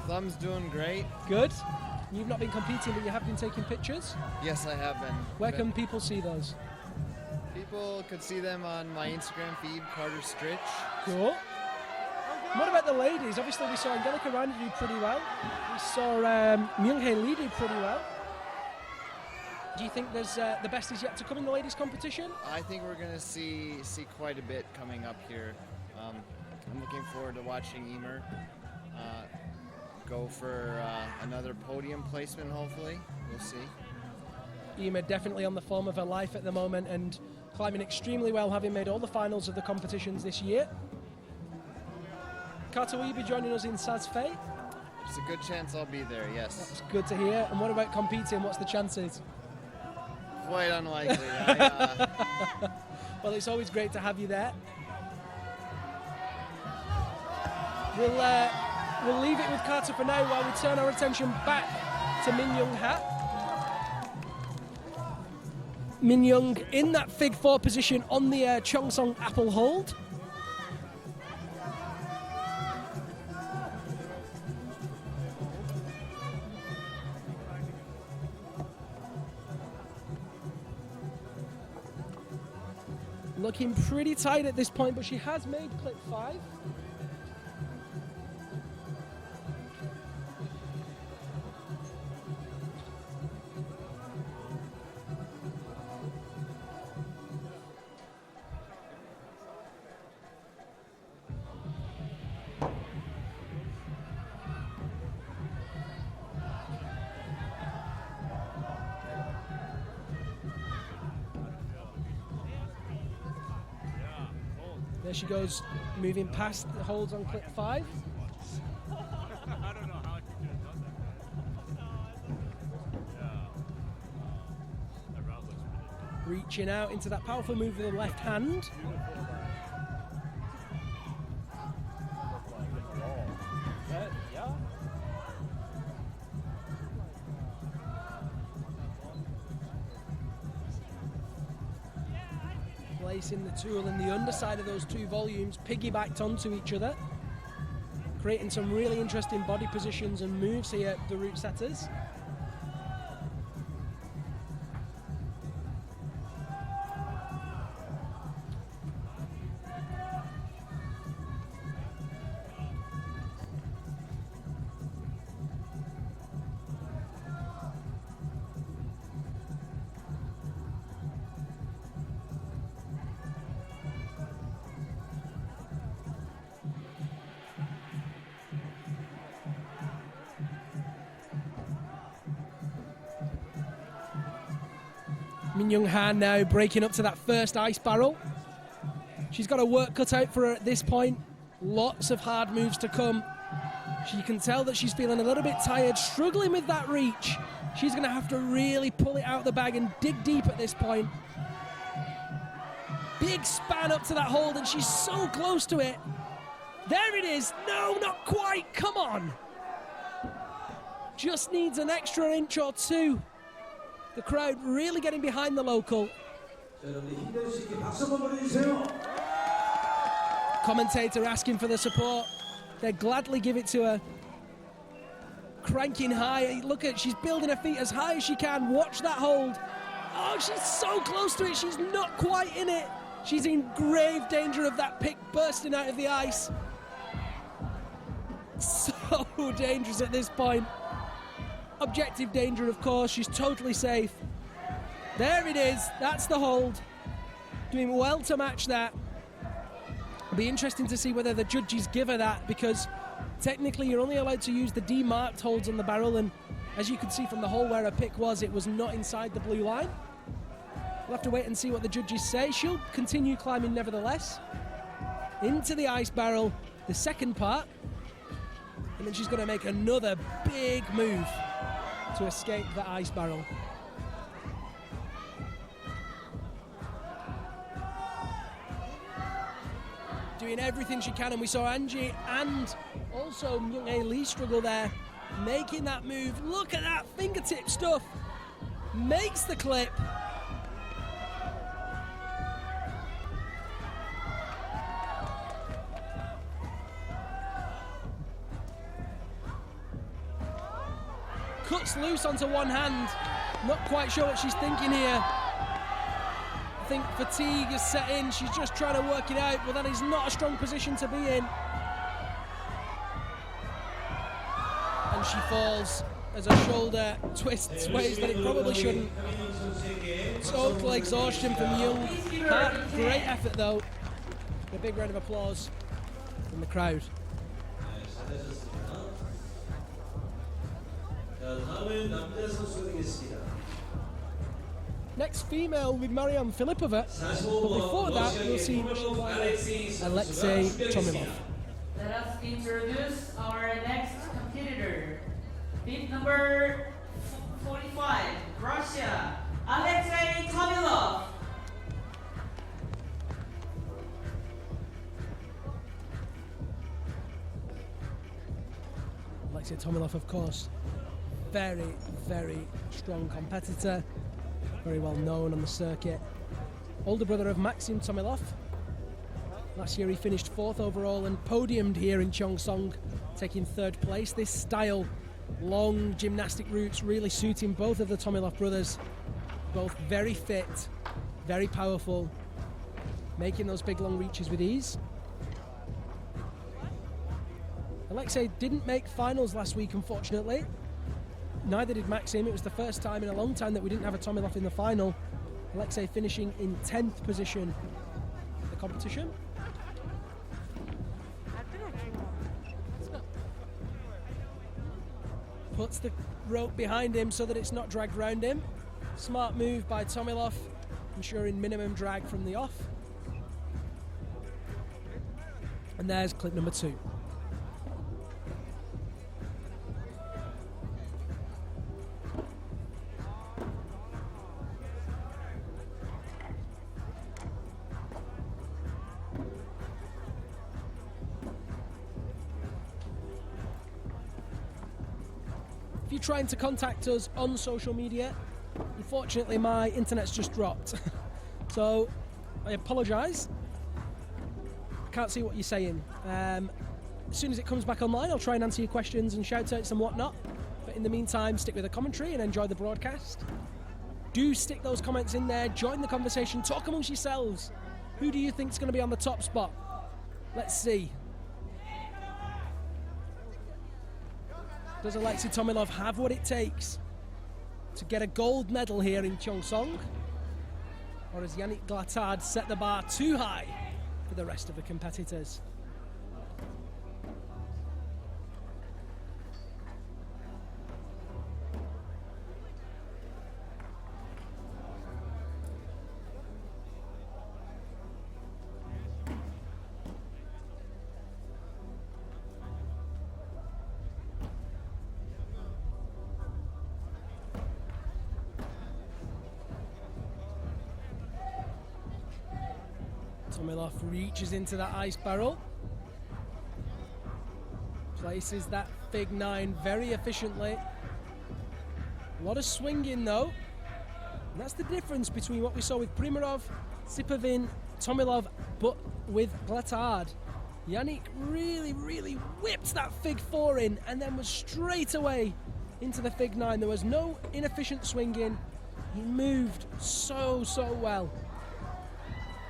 Thumb's doing great. Good. You've not been competing, but you have been taking pictures? Yes, I have been. Where can people see those? People could see them on my Instagram feed, Carter Stritch. Cool. What about the ladies? Obviously, we saw Angelica Rer do pretty well. We saw Myung-Hae Lee do pretty well. Do you think there's the best is yet to come in the ladies' competition? I think we're going to see quite a bit coming up here. I'm looking forward to watching Eimear go for another podium placement, hopefully. We'll see. Eimear definitely on the form of her life at the moment and climbing extremely well, having made all the finals of the competitions this year. Carter, will you be joining us in Sazfei? There's a good chance I'll be there, yes. That's good to hear. And what about competing? What's the chances? Quite unlikely. Well, it's always great to have you there. We'll leave it with Carter for now while we turn our attention back to Min Young-ha. Min Young in that Fig 4 position on the Cheongsong apple hold. Looking pretty tight at this point, but she has made clip 5. There she goes, moving past the holds on clip 5. Reaching out into that powerful move with the left hand. Placing the tool in the underside of those two volumes, piggybacked onto each other, creating some really interesting body positions and moves here, the route setters. Min-Young-ha now breaking up to that first ice barrel. She's got her work cut out for her at this point. Lots of hard moves to come. She can tell that she's feeling a little bit tired, struggling with that reach. She's going to have to really pull it out of the bag and dig deep at this point. Big span up to that hold, and she's so close to it. There it is. No, not quite. Come on. Just needs an extra inch or two. The crowd really getting behind the local. Commentator asking for the support. They gladly give it to her. Cranking high. Look at, she's building her feet as high as she can. Watch that hold. Oh, she's so close to it. She's not quite in it. She's in grave danger of that pick bursting out of the ice. So dangerous at this point. Objective danger, of course. She's totally safe. There it is. That's the hold. Doing well to match that. It'll be interesting to see whether the judges give her that, because technically you're only allowed to use the demarked holds on the barrel, and as you can see from the hole where her pick was, it was not inside the blue line. We'll have to wait and see what the judges say. She'll continue climbing nevertheless. Into the ice barrel, the second part, and then she's going to make another big move to escape the ice barrel. Doing everything she can, and we saw Angie and also Myung-Hae Lee struggle there, making that move. Look at that fingertip stuff. Makes the clip. Cuts loose onto one hand. Not quite sure what she's thinking here. I think fatigue has set in. She's just trying to work it out, but that is not a strong position to be in. And she falls as her shoulder twists ways that it probably shouldn't. Total exhaustion from Young. Great effort though. A big round of applause from the crowd. Next female with Mariam Filippova, but before that we'll see Alexei Tomilov. Let us introduce our next competitor. Bib number 45, Russia, Alexei Tomilov. Alexei Tomilov, of course, very, very strong competitor. Very well known on the circuit. Older brother of Maxim Tomilov. Last year he finished 4th overall and podiumed here in Cheongsong, taking 3rd place. This style, long gymnastic routes, really suiting both of the Tomilov brothers. Both very fit, very powerful, making those big long reaches with ease. Alexei didn't make finals last week, unfortunately. Neither did Maxim. It was the first time in a long time that we didn't have a Tomilov in the final. Alexei finishing in 10th position in the competition. Puts the rope behind him so that it's not dragged round him. Smart move by Tomilov, ensuring minimum drag from the off. And there's clip number 2. If you're trying to contact us on social media, unfortunately my internet's just dropped. So I apologise. I can't see what you're saying. As soon as it comes back online, I'll try and answer your questions and shout outs and whatnot. But in the meantime, stick with the commentary and enjoy the broadcast. Do stick those comments in there, join the conversation, talk amongst yourselves. Who do you think is going to be on the top spot? Let's see. Does Alexei Tomilov have what it takes to get a gold medal here in Cheongsong? Or has Yanik Glatard set the bar too high for the rest of the competitors? Tomilov reaches into that ice barrel. Places that Fig 9 very efficiently. A lot of swinging though. And that's the difference between what we saw with Primov, Sypavin, Tomilov, but with Glatard. Yanik really whipped that Fig 4 in and then was straight away into the Fig 9. There was no inefficient swinging. He moved so well.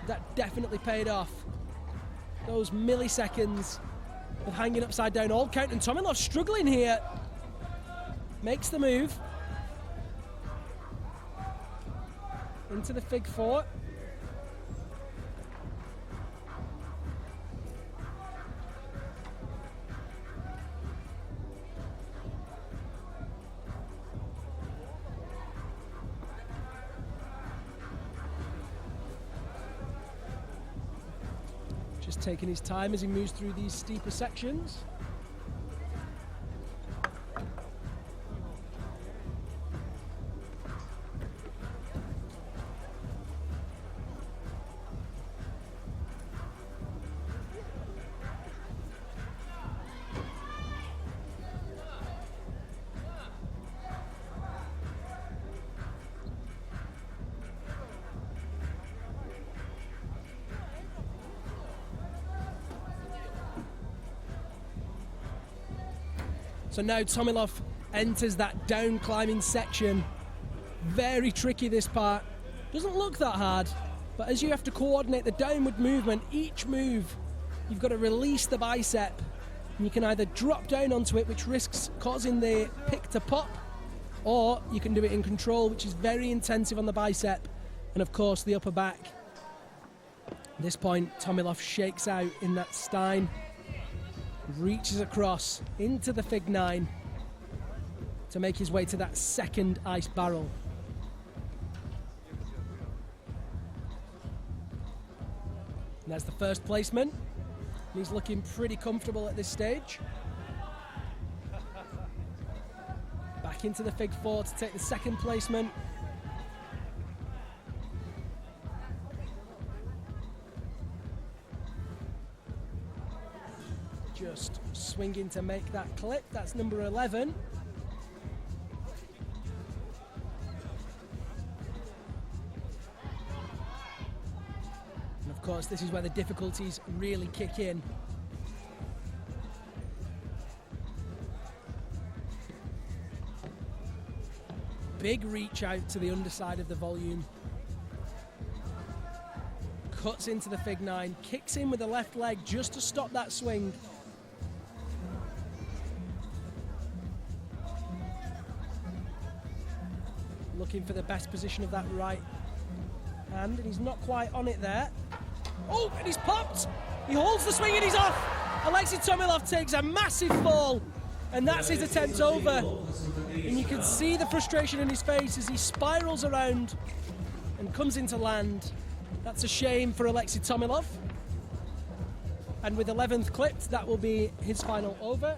That definitely paid off. Those milliseconds of hanging upside down all count, and Tomilov struggling here. Makes the move into the Fig 4. Just taking his time as he moves through these steeper sections. So now Tomilov enters that down climbing section. Very tricky, this part. Doesn't look that hard, but as you have to coordinate the downward movement, each move, you've got to release the bicep. And you can either drop down onto it, which risks causing the pick to pop, or you can do it in control, which is very intensive on the bicep, and of course the upper back. At this point, Tomilov shakes out in that Stein. Reaches across into the Fig 9 to make his way to that second ice barrel. And that's the first placement. He's looking pretty comfortable at this stage. Back into the Fig 4 to take the second placement. Just swinging to make that clip. That's number 11. And of course, this is where the difficulties really kick in. Big reach out to the underside of the volume. Cuts into the Fig 9, kicks in with the left leg just to stop that swing. Looking for the best position of that right hand, and he's not quite on it there. Oh, and he's popped! He holds the swing and he's off! Alexei Tomilov takes a massive fall, and that's his attempt over. And you can see the frustration in his face as he spirals around and comes into land. That's a shame for Alexei Tomilov. And with 11th clipped, that will be his final over.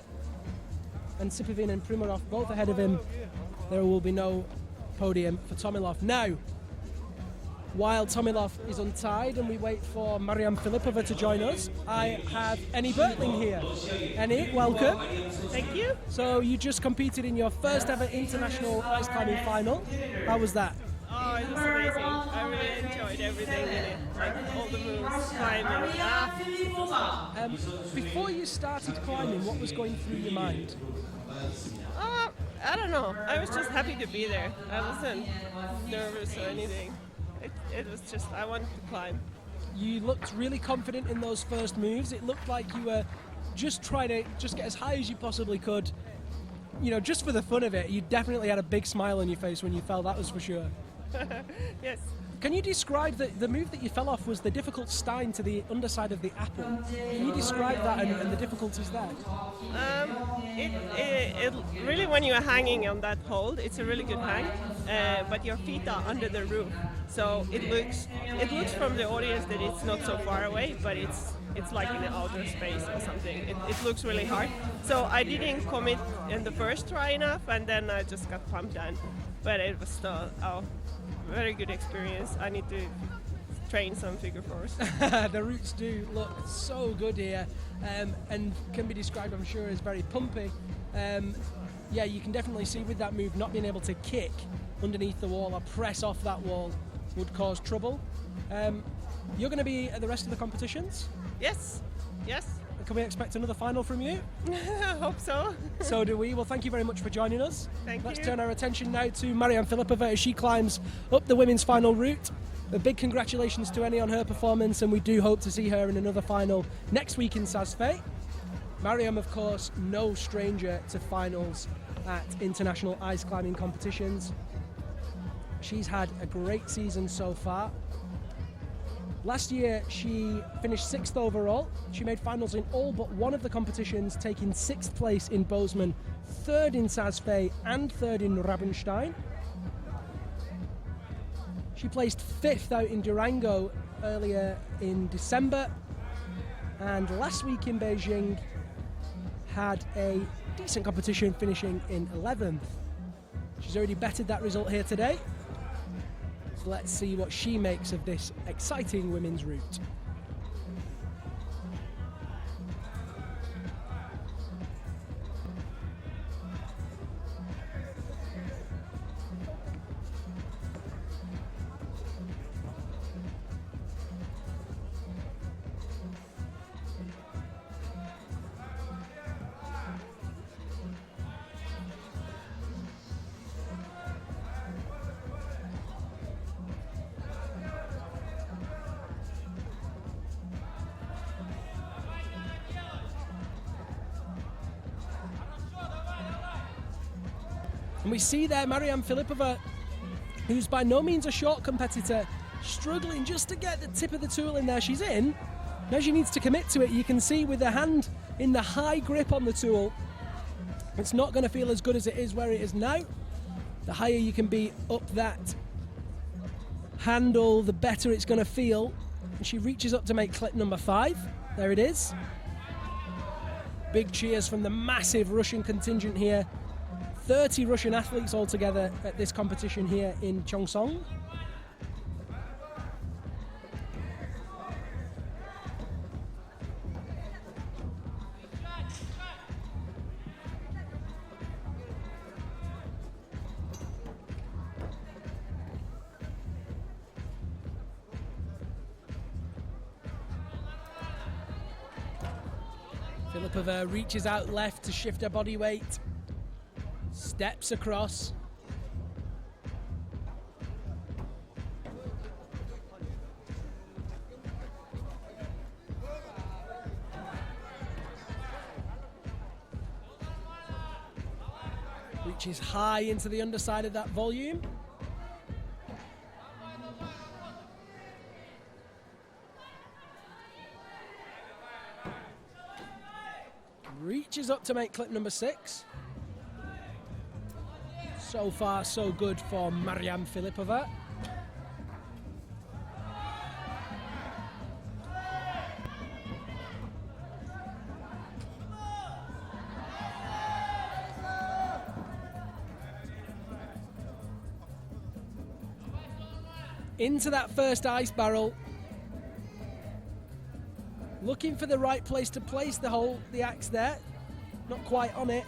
And Sypavin and Primov both ahead of him. There will be no podium for Tomilov. Now, while Tomilov is untied and we wait for Mariam Filippova to join us, I have Anie Bertling here. Anie, welcome. Thank you. So you just competed in your first ever international ice climbing final. How was that? Oh, it was amazing. I really enjoyed everything in it, like all the moves, climbing. Before you started climbing, what was going through your mind? I don't know. I was just happy to be there. I wasn't nervous or anything. It was just, I wanted to climb. You looked really confident in those first moves. It looked like you were just trying to just get as high as you possibly could. You know, just for the fun of it. You definitely had a big smile on your face when you fell, that was for sure. Yes. Can you describe the move that you fell off was the difficult Stein to the underside of the apple? Can you describe that and the difficulties there? It really, when you're hanging on that hold, it's a really good hang, but your feet are under the roof, so it looks from the audience that it's not so far away, but it's like in the outer space or something. It looks really hard. So I didn't commit in the first try enough, and then I just got pumped down. But it was still very good experience. I need to train some figure fours. The routes do look so good here, and can be described, I'm sure, as very pumpy. Yeah, you can definitely see with that move not being able to kick underneath the wall or press off that wall would cause trouble. You're going to be at the rest of the competitions? Yes, yes. Can we expect another final from you? I hope so. So do we. Well, thank you very much for joining us. Let's turn our attention now to Mariam Filippova as she climbs up the women's final route. A big congratulations to Anie on her performance, and we do hope to see her in another final next week in Sazfe. Mariam, of course, no stranger to finals at international ice climbing competitions. She's had a great season so far. Last year, she finished 6th overall. She made finals in all but one of the competitions, taking 6th place in Bozeman, 3rd in Sazfe, and 3rd in Rabenstein. She placed 5th out in Durango earlier in December, and last week in Beijing had a decent competition, finishing in 11th. She's already bettered that result here today. So let's see what she makes of this exciting women's route. And we see there Mariam Filippova, who's by no means a short competitor, struggling just to get the tip of the tool in there. She's in. Now she needs to commit to it. You can see with her hand in the high grip on the tool, it's not going to feel as good as it is where it is now. The higher you can be up that handle, the better it's going to feel. And she reaches up to make clip number 5. There it is. Big cheers from the massive Russian contingent here. 30 Russian athletes altogether at this competition here in Cheongsong. Filippova reaches out left to shift her body weight. Steps across. Reaches high into the underside of that volume. Reaches up to make clip number 6. So far, so good for Mariam Filippova. Into that first ice barrel. Looking for the right place to place the axe there. Not quite on it.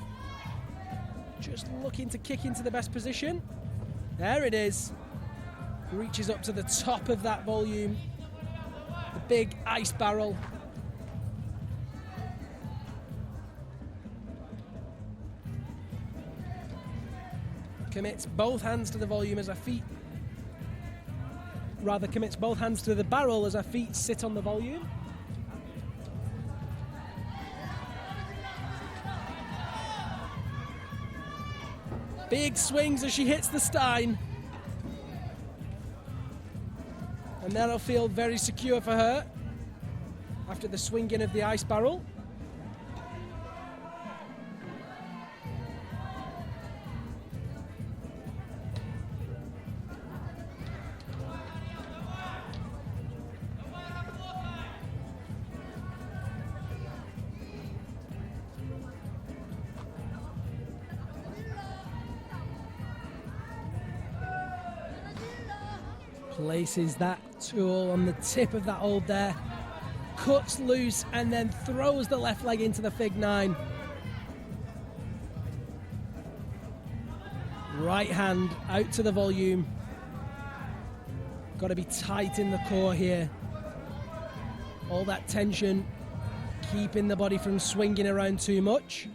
Just looking to kick into the best position. There it is. Reaches up to the top of that volume. The big ice barrel. Commits both hands to the volume as her feet... Rather commits both hands to the barrel as her feet sit on the volume. Big swings as she hits the stein. And that'll feel very secure for her after the swinging of the ice barrel. Places that tool on the tip of that hold there. Cuts loose and then throws the left leg into the fig 9. Right hand out to the volume. Got to be tight in the core here. All that tension, keeping the body from swinging around too much.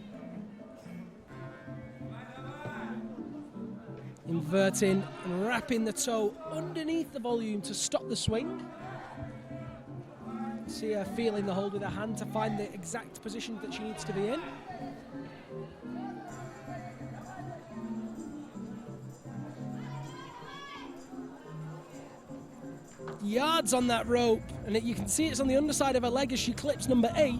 Inverting and wrapping the toe underneath the volume to stop the swing. See her feeling the hold with her hand to find the exact position that she needs to be in. Yards on that rope, and you can see it's on the underside of her leg as she clips number 8.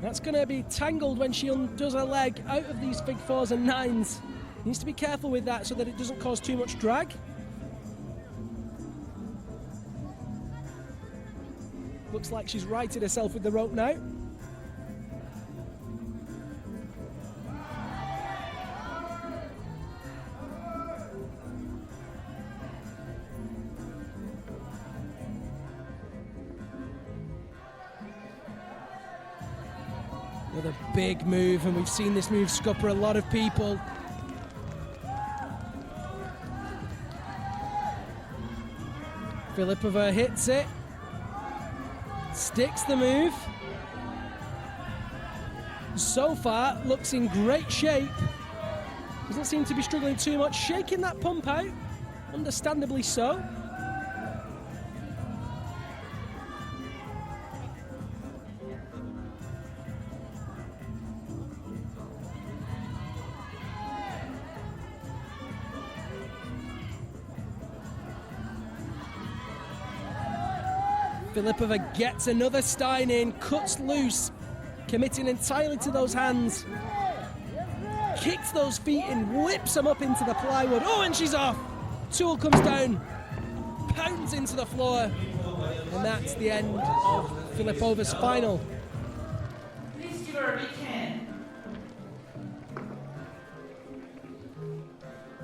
That's going to be tangled when she undoes her leg out of these fig 4s and 9s. Needs to be careful with that so that it doesn't cause too much drag. Looks like she's righted herself with the rope now. Another big move, and we've seen this move scupper a lot of people. Filippova hits it, sticks the move. So far, looks in great shape. Doesn't seem to be struggling too much. Shaking that pump out, understandably so. Filippova gets another Stein in, cuts loose, committing entirely to those hands. Kicks those feet in, whips them up into the plywood. Oh, and she's off. Tool comes down, pounds into the floor, and that's the end of Filippova's final. Please give her a big hand.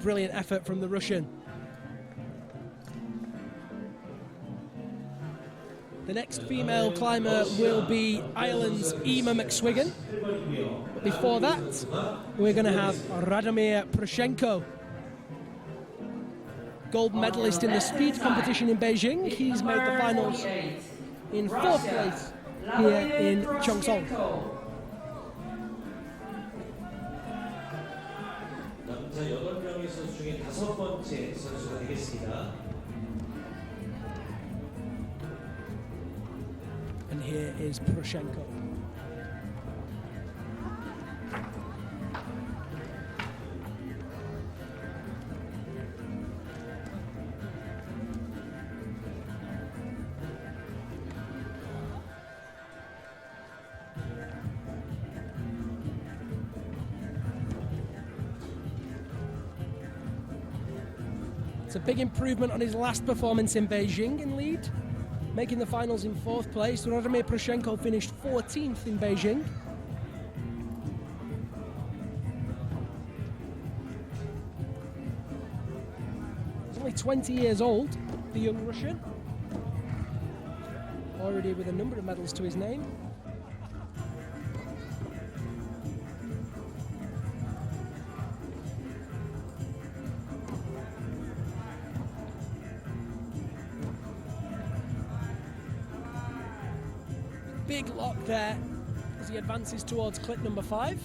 Brilliant effort from the Russian. The next female climber will be Ireland's Eimear McSwiggan. But before that, we're going to have Radmir Penko, gold medalist in the speed competition in Beijing. He's made the finals in 4th place here in Cheongsong. 남자 8명의 선수 중에 5번째 선수가 되겠습니다. And here is Penko. It's a big improvement on his last performance in Beijing in lead, making the finals in 4th place. Radmir Penko finished 14th in Beijing. He's only 20 years old, the young Russian, already with a number of medals to his name. Big lock there as he advances towards clip number 5.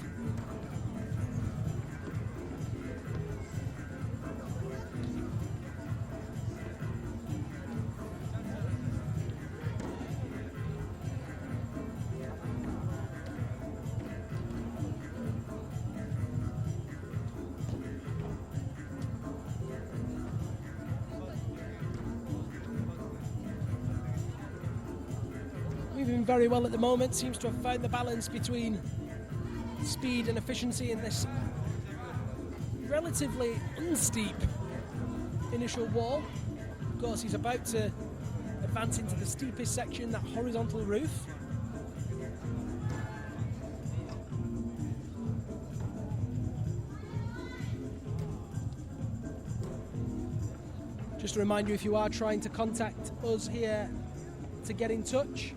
Moving very well at the moment, seems to have found the balance between speed and efficiency in this relatively unsteep initial wall. Of course, he's about to advance into the steepest section, that horizontal roof. Just to remind you, if you are trying to contact us here to get in touch,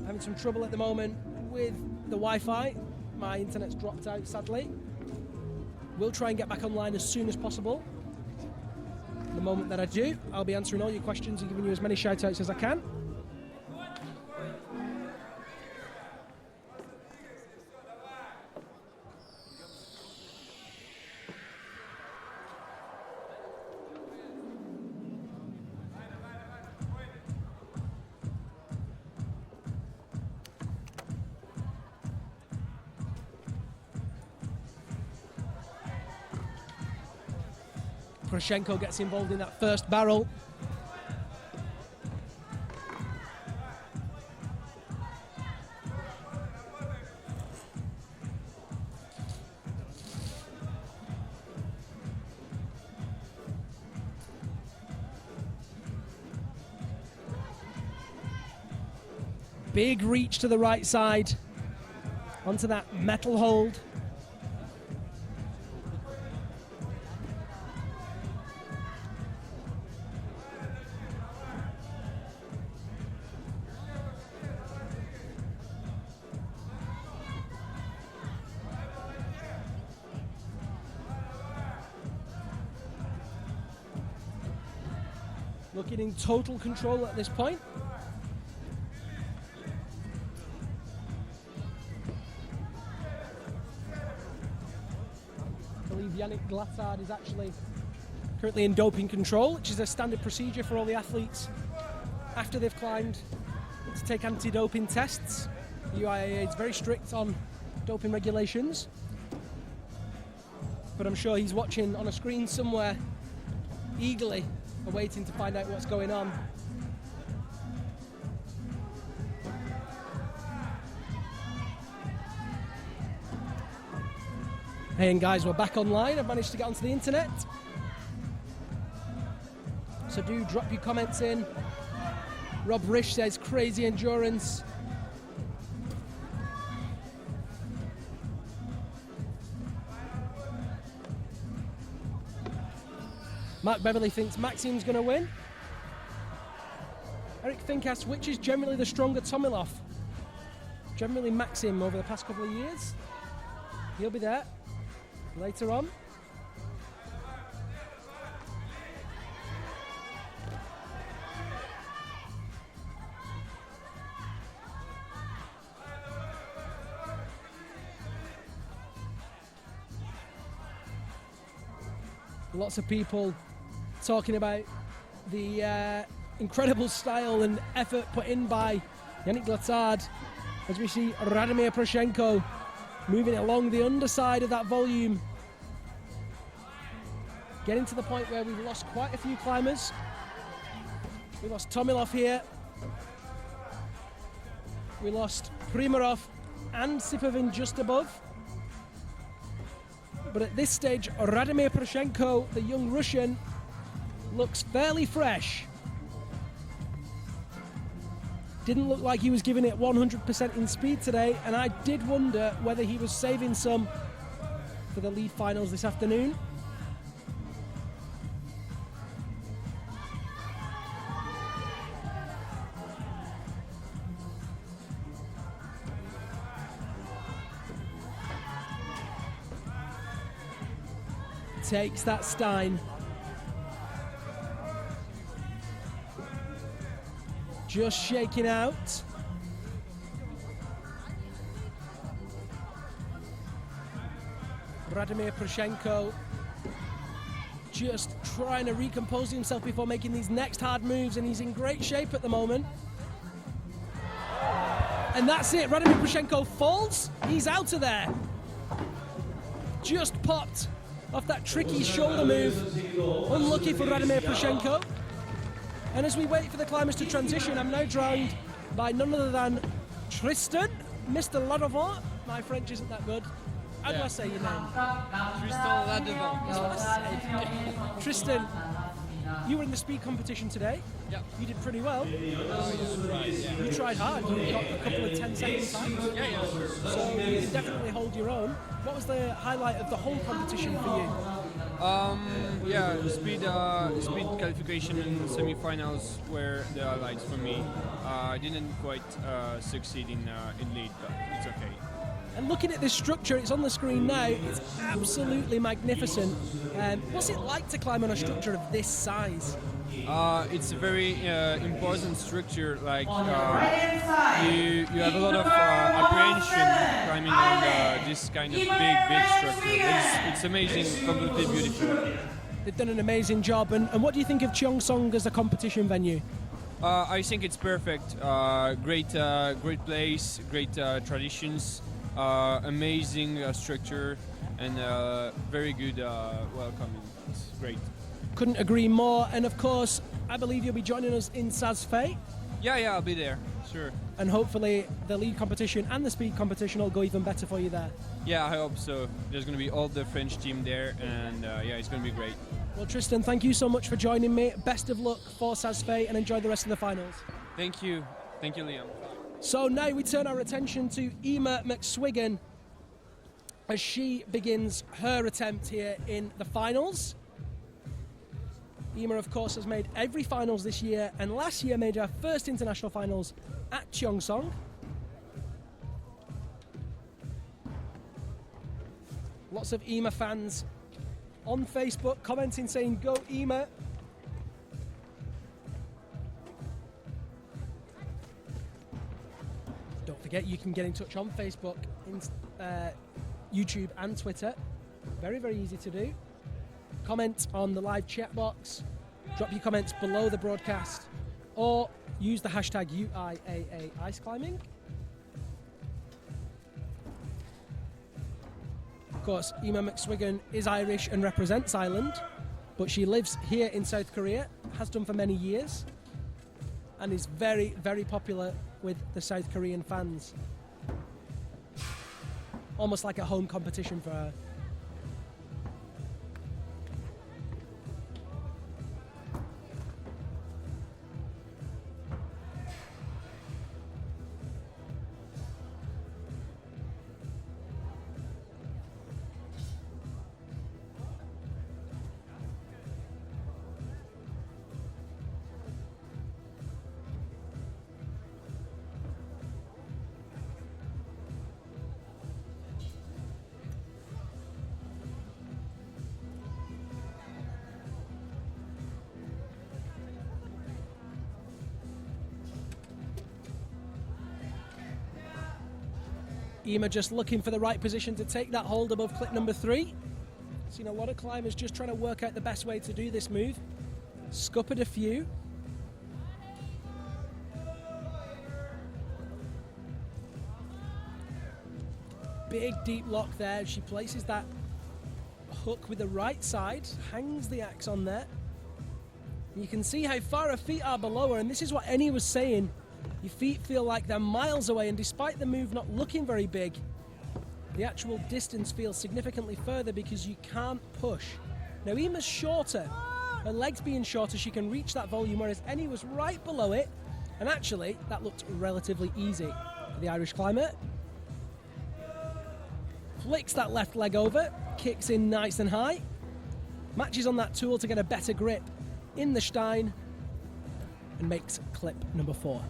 having some trouble at the moment with the Wi-Fi. My internet's dropped out, sadly. We'll try and get back online as soon as possible. The moment that I do, I'll be answering all your questions and giving you as many shout-outs as I can. Poroshenko gets involved in that first barrel. Big reach to the right side, onto that metal hold. Looking in total control at this point. I believe Yanik Glatard is actually currently in doping control, which is a standard procedure for all the athletes after they've climbed to take anti-doping tests. The UIAA is very strict on doping regulations, but I'm sure he's watching on a screen somewhere eagerly waiting to find out what's going on. Hey, and guys, we're back online. I've managed to get onto the internet, so do drop your comments in. Rob Rish says crazy endurance. Mark Beverly thinks Maxim's going to win. Eric Fink asks, which is generally the stronger Tomilov? Generally Maxim over the past couple of years. He'll be there later on. Lots of people talking about the incredible style and effort put in by Yanik Glatard, as we see Radmir Penko moving along the underside of that volume, getting to the point where we've lost quite a few climbers. We lost Tomilov here, we lost Primov and Sypavin just above. But at this stage, Radmir Penko, the young Russian, looks fairly fresh. Didn't look like he was giving it 100% in speed today, and I did wonder whether he was saving some for the lead finals this afternoon. Takes that Stein. Just shaking out. Radmir Penko just trying to recompose himself before making these next hard moves, and he's in great shape at the moment. And that's it, Radmir Penko falls, he's out of there. Just popped off that tricky shoulder move. Unlucky for Radmir Penko. And as we wait for the climbers to transition, I'm now joined by none other than Tristan, Mr. Ladovant. My French isn't that good. How do I say your name? Tristan Ladovant. Tristan, you were in the speed competition today. Yeah. You did pretty well. You tried hard. You got a couple of 10-second times. Yeah. So you can definitely hold your own. What was the highlight of the whole competition for you? Yeah, speed qualification and semi-finals were the highlights for me. I didn't quite succeed in lead, but it's okay. And looking at this structure, it's on the screen now, it's absolutely magnificent. What's it like to climb on a structure of this size? It's a very important structure. Like you have a lot of apprehension climbing on this kind of big structure. It's amazing, completely beautiful. They've done an amazing job. And what do you think of Cheongsong as a competition venue? I think it's perfect. Great place, great traditions, amazing structure, and very good welcoming. It's great. Couldn't agree more. And of course, I believe you'll be joining us in Sazfe. Yeah, I'll be there, sure. And hopefully the lead competition and the speed competition will go even better for you there. Yeah, I hope so. There's going to be all the French team there, and yeah, it's going to be great. Well, Tristan, thank you so much for joining me. Best of luck for Sazfe and enjoy the rest of the finals. Thank you, Liam. So now we turn our attention to Eimear McSwiggan as she begins her attempt here in the finals. Eimear, of course, has made every finals this year, and last year made her first international finals at Cheongsong. Lots of Eimear fans on Facebook commenting saying, "Go Eimear." Don't forget, you can get in touch on Facebook, YouTube and Twitter. Very, very easy to do. Comment on the live chat box, drop your comments below the broadcast, or use the hashtag UIAA Ice Climbing. Of course, Eimear McSwiggan is Irish and represents Ireland, but she lives here in South Korea, has done for many years, and is very, very popular with the South Korean fans. Almost like a home competition for her. Eimear just looking for the right position to take that hold above clip number 3. Seen a lot of climbers just trying to work out the best way to do this move. Scuppered a few. Big deep lock there. She places that hook with the right side, hangs the axe on there. And you can see how far her feet are below her, and this is what Anie was saying. Your feet feel like they're miles away, and despite the move not looking very big, the actual distance feels significantly further because you can't push. Now Eimear's shorter, her legs being shorter, she can reach that volume, whereas Anie was right below it, and actually that looked relatively easy for the Irish climber. Flicks that left leg over, kicks in nice and high, matches on that tool to get a better grip in the Stein, and makes clip number 4.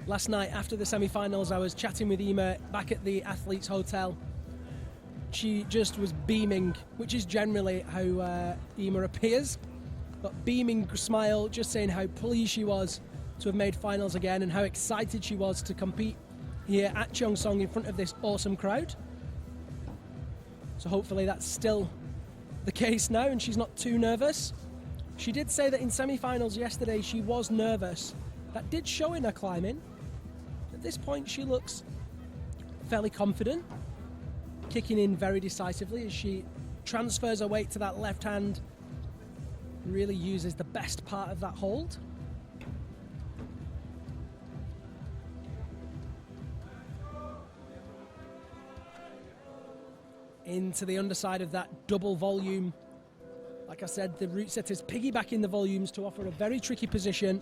Last night after the semi-finals, I was chatting with Eimear back at the Athletes Hotel. She just was beaming, which is generally how Eimear appears, but beaming smile, just saying how pleased she was to have made finals again and how excited she was to compete here at Cheongsong in front of this awesome crowd. So hopefully that's still the case now and she's not too nervous. She did say that in semi-finals yesterday she was nervous. That did show in her climbing. At this point she looks fairly confident, kicking in very decisively as she transfers her weight to that left hand, really uses the best part of that hold. Into the underside of that double volume. Like I said, the route setters piggybacking the volumes to offer a very tricky position,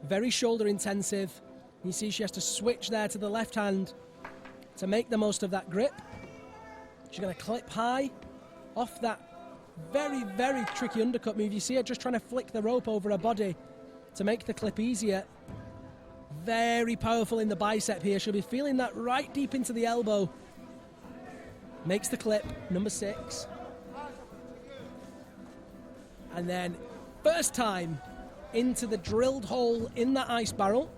very shoulder intensive. You see she has to switch there to the left hand to make the most of that grip. She's going to clip high off that very, very tricky undercut move. You see her just trying to flick the rope over her body to make the clip easier. Very powerful in the bicep here. She'll be feeling that right deep into the elbow. Makes the clip, number 6. And then first time into the drilled hole in that ice barrel.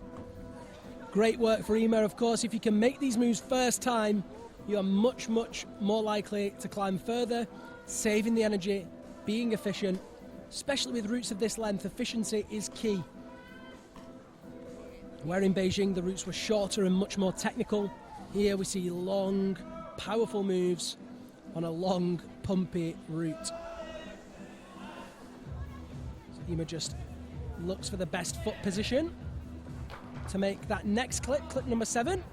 Great work for Eimear, of course. If you can make these moves first time, you are much, much more likely to climb further, saving the energy, being efficient. Especially with routes of this length, efficiency is key. Where in Beijing the routes were shorter and much more technical, here we see long, powerful moves on a long, pumpy route. So Eimear just looks for the best foot position to make that next clip, clip number 7.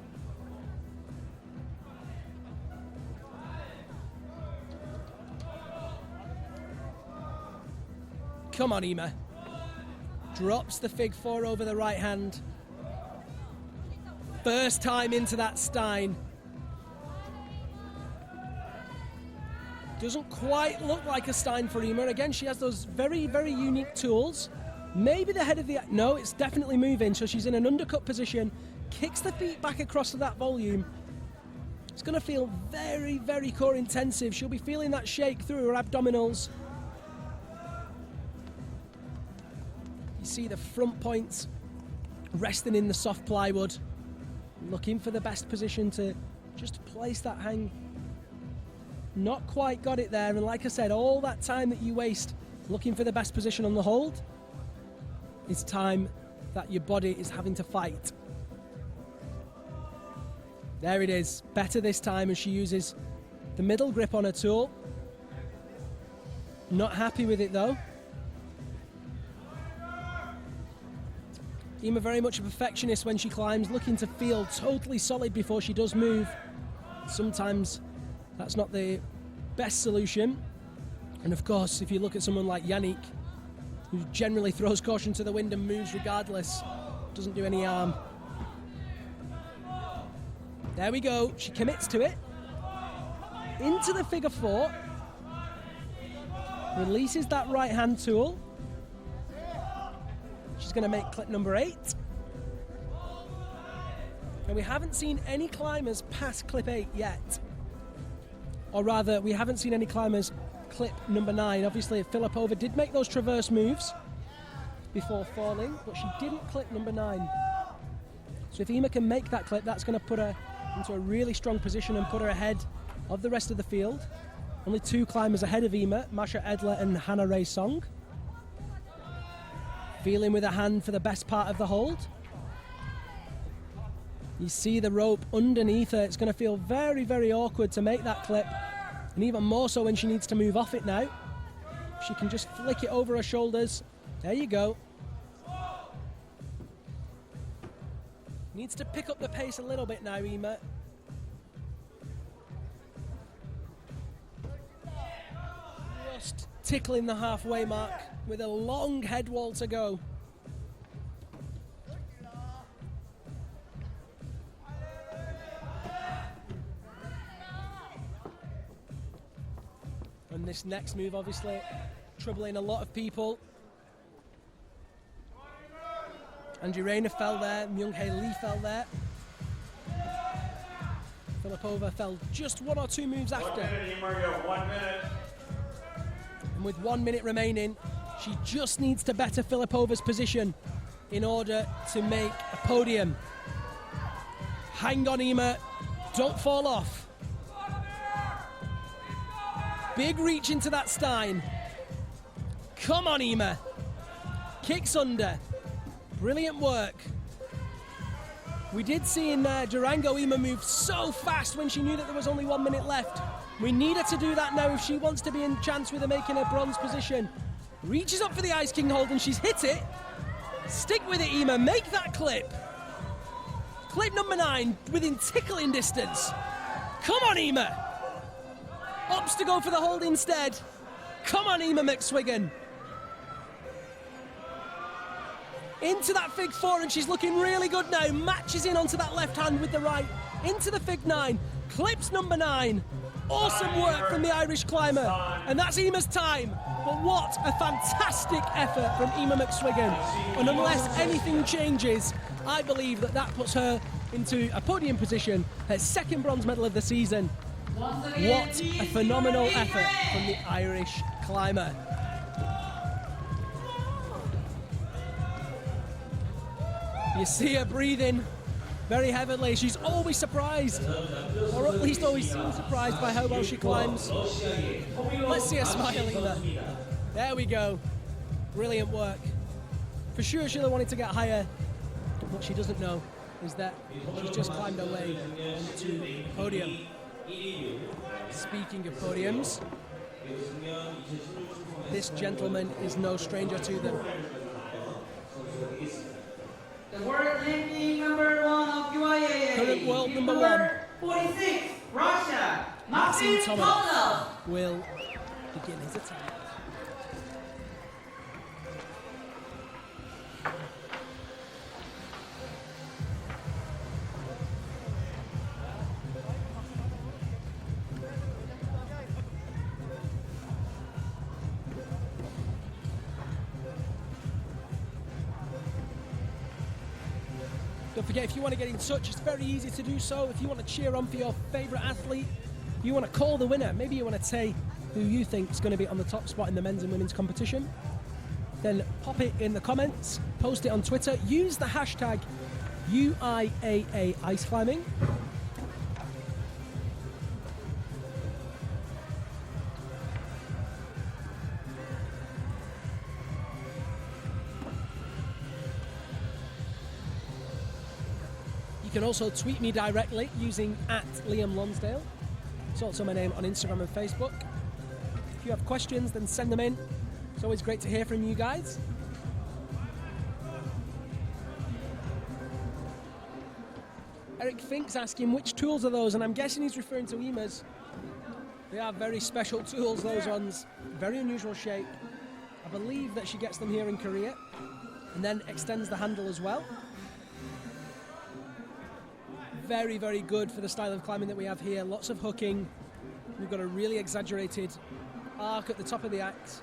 Come on, Eimear. Drops the fig 4 over the right hand. First time into that Stein. Doesn't quite look like a Stein for Eimear. Again, she has those very, very unique tools. Maybe the head of the... No, it's definitely moving. So she's in an undercut position. Kicks the feet back across to that volume. It's going to feel very, very core intensive. She'll be feeling that shake through her abdominals. You see the front points resting in the soft plywood. Looking for the best position to just place that hang. Not quite got it there, and like I said, all that time that you waste looking for the best position on the hold is time that your body is having to fight. There it is, better this time as she uses the middle grip on her tool. Not happy with it though. Eimear very much a perfectionist when she climbs, looking to feel totally solid before she does move. Sometimes that's not the best solution. And of course, if you look at someone like Yanik, who generally throws caution to the wind and moves regardless, doesn't do any harm. There we go, she commits to it. Into the figure 4. Releases that right hand tool. She's going to make clip number 8. And we haven't seen any climbers past clip 8 yet. Or rather, we haven't seen any climbers clip number 9. Obviously, Filippova did make those traverse moves before falling, but she didn't clip number 9. So if Eimear can make that clip, that's going to put her into a really strong position and put her ahead of the rest of the field. Only 2 climbers ahead of Eimear, Masha Edler and Na-Rae Song. Feeling with a hand for the best part of the hold. You see the rope underneath her. It's going to feel very, very awkward to make that clip. And even more so when she needs to move off it now. She can just flick it over her shoulders. There you go. Needs to pick up the pace a little bit now, Eimear. Just tickling the halfway mark with a long head wall to go. And this next move, obviously, troubling a lot of people. Andrew Rayner fell there, Myung-Hae Lee fell there. Filippova fell just 1 or 2 moves after. 1 minute, Eimear, you have 1 minute. And with 1 minute remaining, she just needs to better Filippova's position in order to make a podium. Hang on, Eimear. Don't fall off. Big reach into that Stein. Come on, Eimear. Kicks under. Brilliant work. We did see in Durango, Eimear moved so fast when she knew that there was only 1 minute left. We need her to do that now if she wants to be in chance with her making a bronze position. Reaches up for the Ice King hold and she's hit it. Stick with it, Eimear. Make that clip. Clip number 9 within tickling distance. Come on, Eimear. Opts to go for the hold instead. Come on, Eimear McSwiggan. Into that fig 4 and she's looking really good now. Matches in onto that left hand with the right. into the Fig 9, clips number 9. Awesome work from the Irish climber, and that's Eimear's time. But what a fantastic effort from Eimear McSwiggan. And unless anything changes, I believe that that puts her into a podium position, her second bronze medal of the season. What a phenomenal effort from the Irish climber. You see her breathing very heavily. She's always surprised, or at least always seems surprised by how well she climbs. Let's see her smile, Eimear. There we go. Brilliant work. For sure she'll have wanted to get higher. What she doesn't know is that she's just climbed her way onto the podium. Speaking of podiums, this gentleman is no stranger to them. The world ranking number 1 of UIAA. Current world number 1. 46, Russia, Maxim Maxim Tomilov Tomilov. will begin his attack. Don't forget, if you want to get in touch, it's very easy to do so. If you want to cheer on for your favourite athlete, you want to call the winner, maybe you want to say who you think is going to be on the top spot in the men's and women's competition, then pop it in the comments, post it on Twitter, use the hashtag UIAA Ice Climbing. You can also tweet me directly using @LiamLonsdale. It's also my name on Instagram and Facebook. If you have questions, then send them in. It's always great to hear from you guys. Eric Fink's asking which tools are those, and I'm guessing he's referring to Eimear's. They are very special tools, those ones. Very unusual shape. I believe that she gets them here in Korea and then extends the handle as well. Very, very good for the style of climbing that we have here. Lots of hooking. We've got a really exaggerated arc at the top of the act.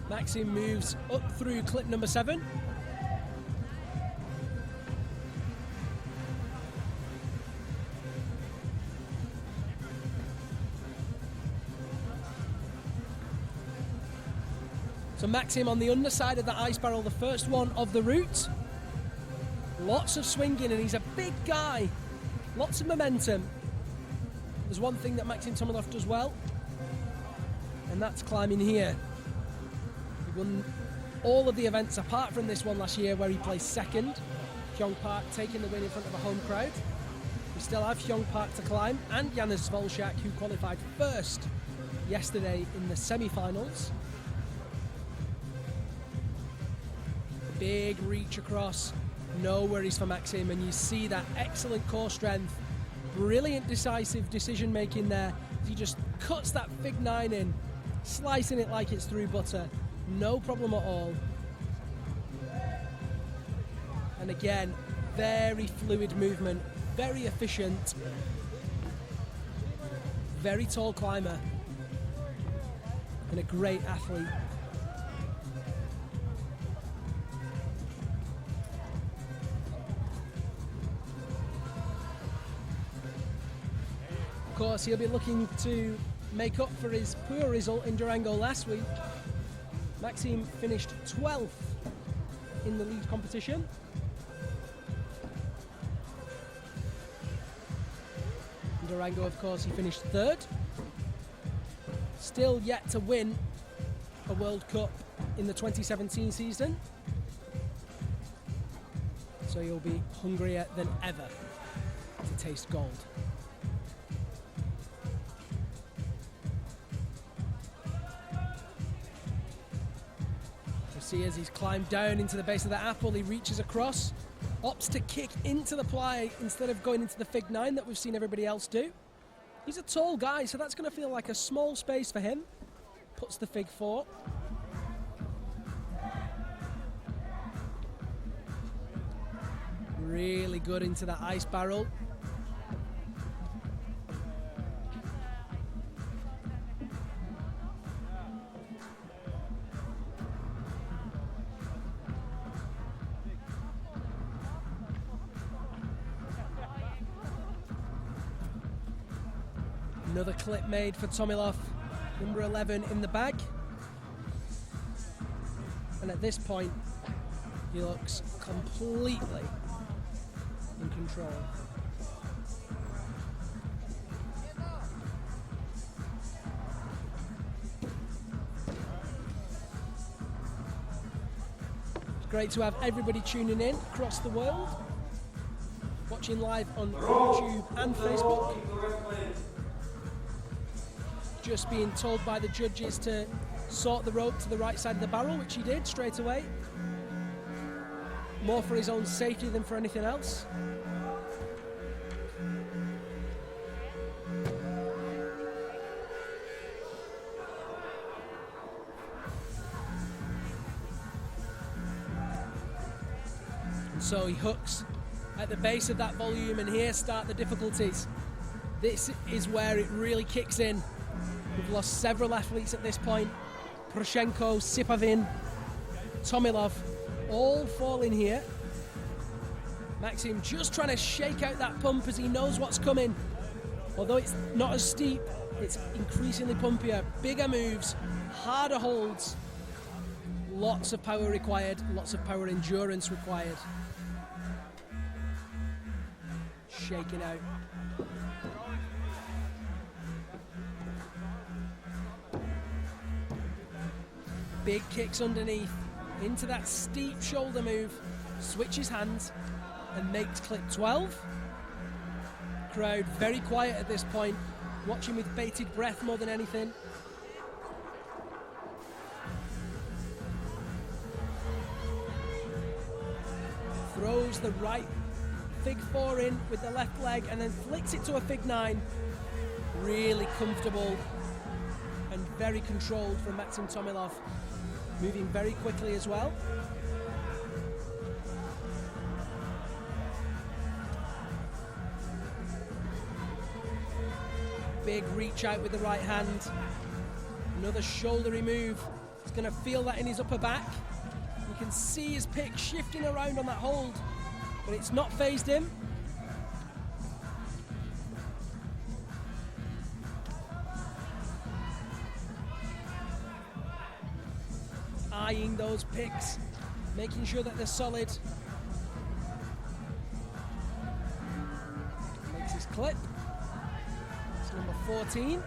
Maxim moves up through clip number 7. So Maxim on the underside of the ice barrel, the first one of the route. Lots of swinging, and he's a big guy. Lots of momentum. There's one thing that Maxim Tomilov does well, and that's climbing here. He won all of the events apart from this one last year where he placed second. Hee-Yong Park taking the win in front of a home crowd. We still have Hee-Yong Park to climb, and Janusz Wolszak, who qualified first yesterday in the semi-finals. Big reach across, no worries for Maxim, and you see that excellent core strength, brilliant decisive decision making there. He just cuts that Fig 9 in, slicing it like it's through butter, no problem at all. And again, very fluid movement, very efficient, very tall climber, and a great athlete. Of course, he'll be looking to make up for his poor result in Durango last week. Maxim finished 12th in the lead competition. In Durango, of course, he finished 3rd. Still yet to win a World Cup in the 2017 season. So he'll be hungrier than ever to taste gold. See, as he's climbed down into the base of the apple, he reaches across, opts to kick into the ply instead of going into the Fig 9 that we've seen everybody else do. He's a tall guy, so that's going to feel like a small space for him. Puts the fig 4. Really good into that ice barrel. Another clip made for Tomilov, number 11 in the bag. And at this point, he looks completely in control. It's great to have everybody tuning in across the world, watching live on YouTube and Facebook. Just being told by the judges to sort the rope to the right side of the barrel, which he did straight away. More for his own safety than for anything else. And so he hooks at the base of that volume, and here start the difficulties. This is where it really kicks in. We've lost several athletes at this point. Poroshenko, Sypavin, Tomilov, all falling here. Maxim just trying to shake out that pump as he knows what's coming. Although it's not as steep, it's increasingly pumpier. Bigger moves, harder holds. Lots of power required, lots of power endurance required. Shaking out. Big kicks underneath, into that steep shoulder move, switches hands and makes clip 12. Crowd very quiet at this point, watching with bated breath more than anything. Throws the right fig 4 in with the left leg and then flicks it to a fig 9. Really comfortable and very controlled from Maxim Tomilov. Moving very quickly as well. Big reach out with the right hand. Another shouldery move. He's going to feel that in his upper back. You can see his pick shifting around on that hold, but it's not phased him. Eyeing those picks, making sure that they're solid. Makes his clip. It's number 14.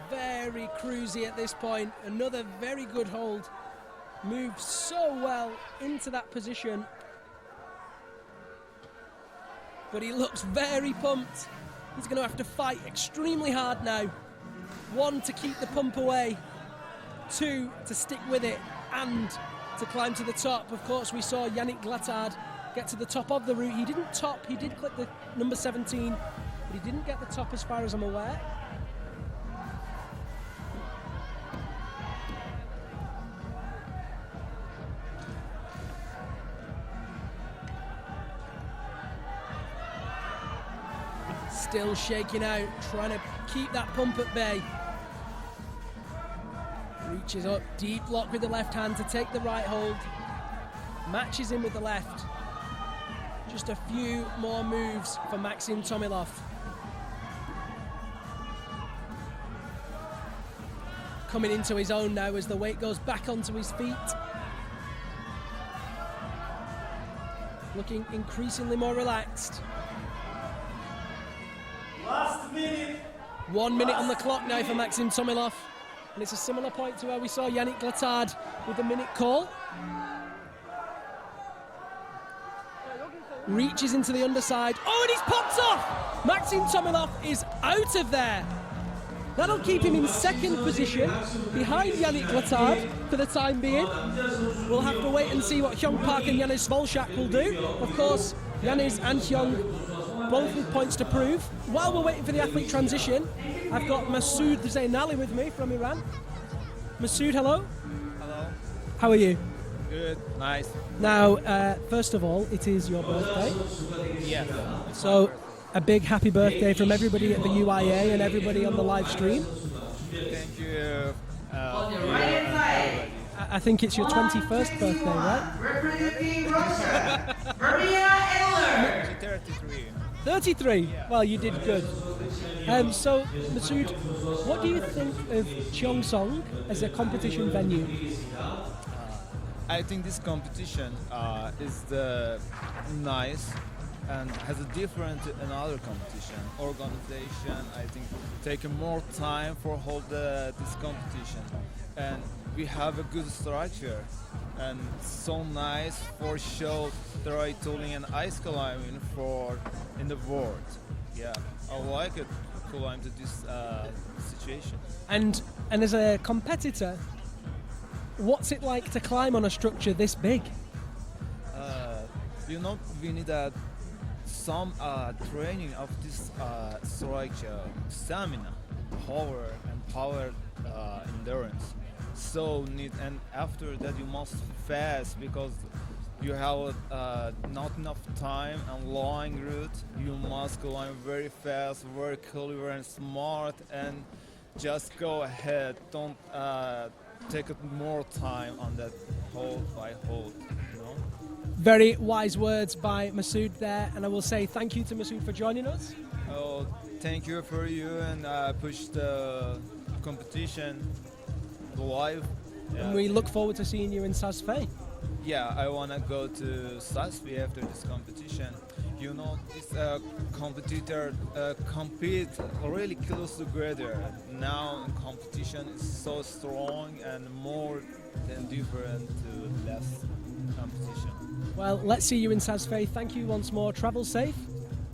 Very cruisy at this point. Another very good hold. Moved so well into that position. But he looks very pumped. He's going to have to fight extremely hard now. 1, to keep the pump away. 2, to stick with it and to climb to the top. Of course, we saw Yanik Glatard get to the top of the route. He didn't top, he did clip the number 17, but he didn't get the top as far as I'm aware. Still shaking out, trying to keep that pump at bay. Reaches up, deep lock with the left hand to take the right hold. Matches in with the left. Just a few more moves for Maxim Tomilov. Coming into his own now as the weight goes back onto his feet. Looking increasingly more relaxed. Last minute. 1 minute on the clock now for Maxim Tomilov. And it's a similar point to where we saw Yanik Glatard with the minute call. Reaches into the underside. Oh, and he's popped off! Maxim Tomilov is out of there. That'll keep him in second position behind Yanik Glatard for the time being. We'll have to wait and see what Hee-Yong Park and Yanis Volchak will do. Of course, Yanis and Hee-Yong both with points to prove. While we're waiting for the athlete transition, I've got Masoud Zainali with me from Iran. Masoud, hello. Hello. How are you? Good. Nice. Now, first of all, it is your birthday. Yeah. So, a big happy birthday from everybody at the UIA and everybody on the live stream. Thank you. I think it's your 21st birthday, right? Representing Russia, Mariam Edler. 33. 33? Well, you did good. So, Masoud, what do you think of Cheongsong as a competition venue? I think this competition is nice and has a different another competition. Organization, I think, taking more time for hold this competition. And we have a good structure and so nice for show storytelling and ice climbing for in the world. Yeah, I like it. Climb to this situation. And as a competitor, what's it like to climb on a structure this big? We need some training of this structure, stamina, power endurance. So need, and after that you must fast because you have not enough time and long route. You must climb very fast, very clever and smart, and just go ahead. Don't take more time on that hold by hold. You know? Very wise words by Masoud there, and I will say thank you to Masoud for joining us. Oh, thank you for you and push the competition live. Yeah. And we look forward to seeing you in Sasfei. Yeah, I wanna go to Sasfi after this competition. You know, this competitor compete really close together. Now competition is so strong and more than different to last competition. Well, let's see you in Sasfei. Thank you once more. Travel safe.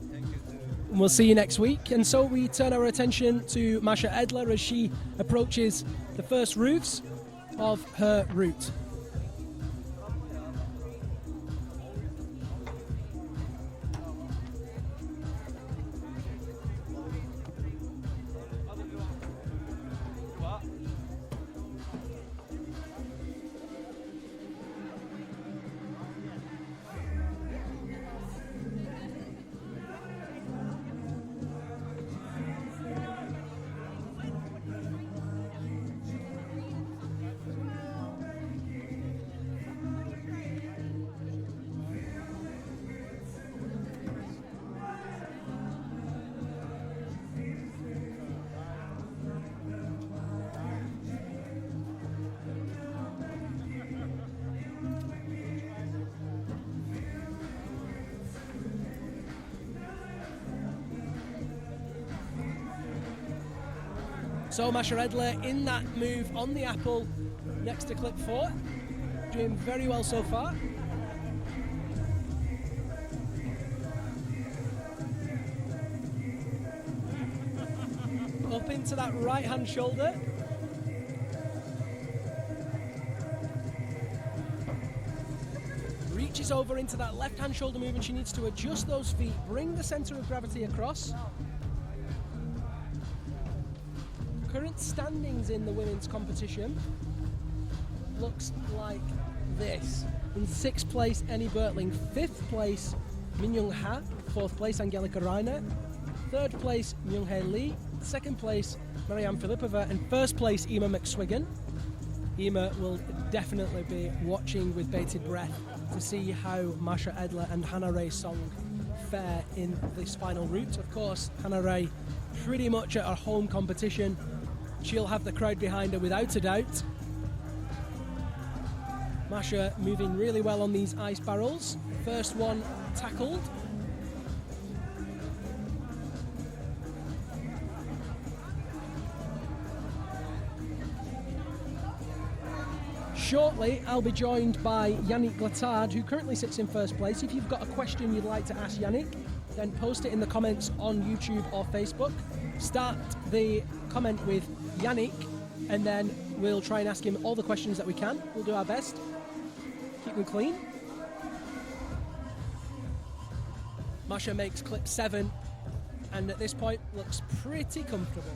Thank you too. And we'll see you next week. And so we turn our attention to Masha Edler as she approaches the first roofs of her route. So Masha Edler in that move on the apple next to clip 4, doing very well so far. Up into that right hand shoulder. Reaches over into that left hand shoulder move and she needs to adjust those feet, bring the centre of gravity across. Current standings in the women's competition looks like this. In 6th place, Anie Bertling. 5th place, Min-Young Ha. 4th place, Angelica Rer. 3rd place, Myung-Hae Lee. 2nd place, Mariam Filippova. And 1st place, Eimear McSwiggan. Eimear will definitely be watching with bated breath to see how Masha Edler and Na-Rae Song fare in this final route. Of course, Na-Rae pretty much at her home competition. She'll have the crowd behind her without a doubt. Masha moving really well on these ice barrels. First one tackled. Shortly, I'll be joined by Yanik Glatard, who currently sits in 1st place. If you've got a question you'd like to ask Yanik, then post it in the comments on YouTube or Facebook. Start the comment with Yanik, and then we'll try and ask him all the questions that we can. We'll do our best. and clean. Masha makes clip 7, and at this point looks pretty comfortable.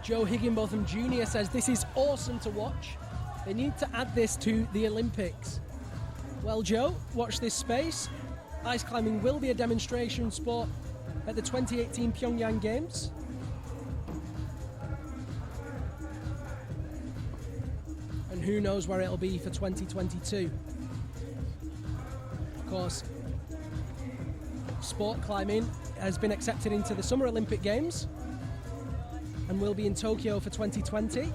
Joe Higginbotham Jr. says this is awesome to watch. They need to add this to the Olympics. Well, Joe, watch this space. Ice climbing will be a demonstration sport at the 2018 Pyongyang Games. And who knows where it'll be for 2022. Of course, sport climbing has been accepted into the Summer Olympic Games and will be in Tokyo for 2020.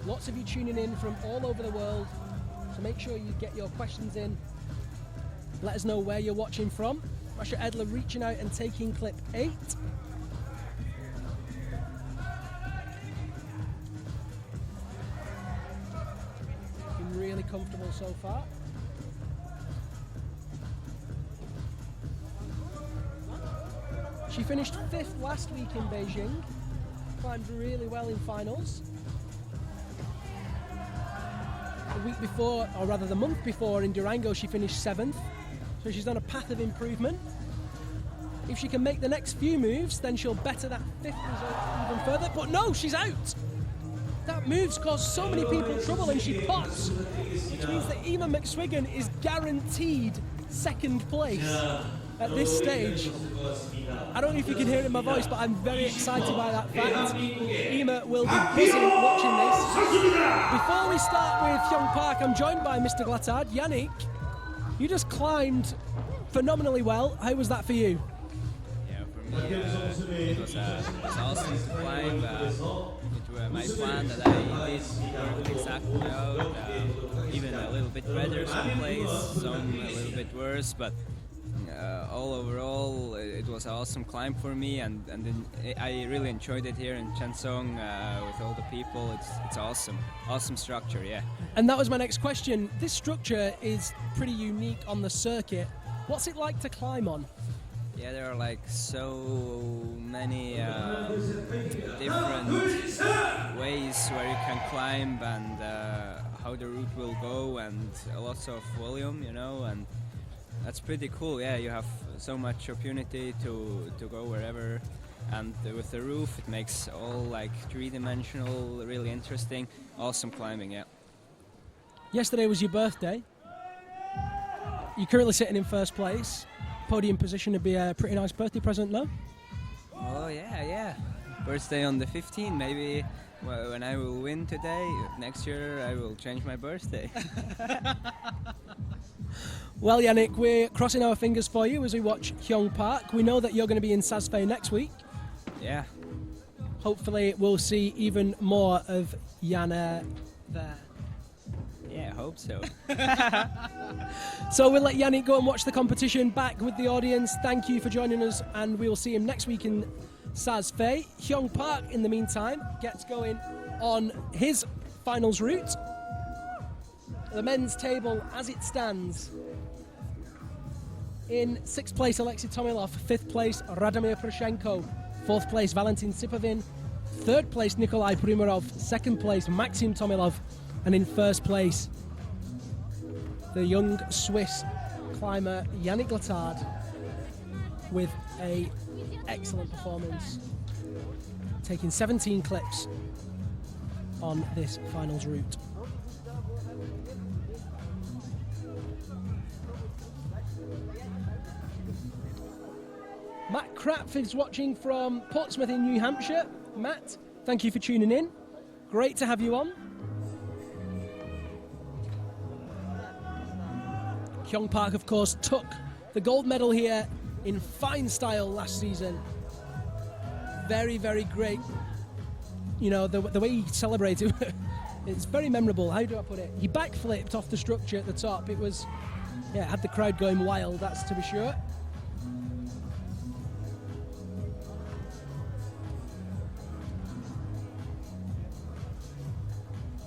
Lots of you tuning in from all over the world, so make sure you get your questions in. Let us know where you're watching from. Masha Edler reaching out and taking clip 8. Been really comfortable so far. She finished 5th last week in Beijing, climbed really well in finals. The week before, or rather the month before, in Durango she finished 7th, so she's on a path of improvement. If she can make the next few moves, then she'll better that 5th result even further, but no, she's out! That move's caused so many people trouble and she pots, which means that Eimear McSwiggan is guaranteed 2nd place at this stage. I don't know if you can hear it in my voice, but I'm very excited by that fact. Eimear will be busy watching this. Before we start with Hee-Yong Park, I'm joined by Mr. Glatard. Yanik, you just climbed phenomenally well. How was that for you? Yeah, for me, it was awesome to climb. It was my plan that I did exactly out. Even a little bit better some plays, some a little bit worse, but all overall it was an awesome climb for me, and then I really enjoyed it here in Cheongsong with all the people. It's awesome structure, yeah. And that was my next question. This structure is pretty unique on the circuit. What's it like to climb on? Yeah, there are like so many different ways where you can climb, and how the route will go, and lots of volume, you know, and that's pretty cool. Yeah, you have so much opportunity to go wherever, and with the roof it makes all like 3-dimensional, really interesting, awesome climbing. Yeah. Yesterday was your birthday. You're currently sitting in 1st place. Podium position would be a pretty nice birthday present, no? Oh yeah. Birthday on the 15th, maybe. When I will win today, next year I will change my birthday. Well, Yanik, we're crossing our fingers for you as we watch Hee-Yong Park. We know that you're going to be in Sasfei next week. Yeah. Hopefully we'll see even more of Yana there. Yeah, I hope so. So we'll let Yanik go and watch the competition back with the audience. Thank you for joining us, and we will see him next week in Sasfei. Hee-Yong Park, in the meantime, gets going on his finals route. The men's table as it stands. In 6th place, Alexei Tomilov. 5th place, Radmir Penko. 4th place, Valentin Sypavin. 3rd place, Nikolai Primov. 2nd place, Maxim Tomilov. And in 1st place, the young Swiss climber Yanik Glatard with an excellent performance, taking 17 clips on this finals route. Matt Krapf is watching from Portsmouth in New Hampshire. Matt, thank you for tuning in. Great to have you on. Hee-Yong Park, of course, took the gold medal here in fine style last season. Very, very great. You know, the way he celebrated, it's very memorable. How do I put it? He backflipped off the structure at the top. It was, yeah, had the crowd going wild, that's to be sure.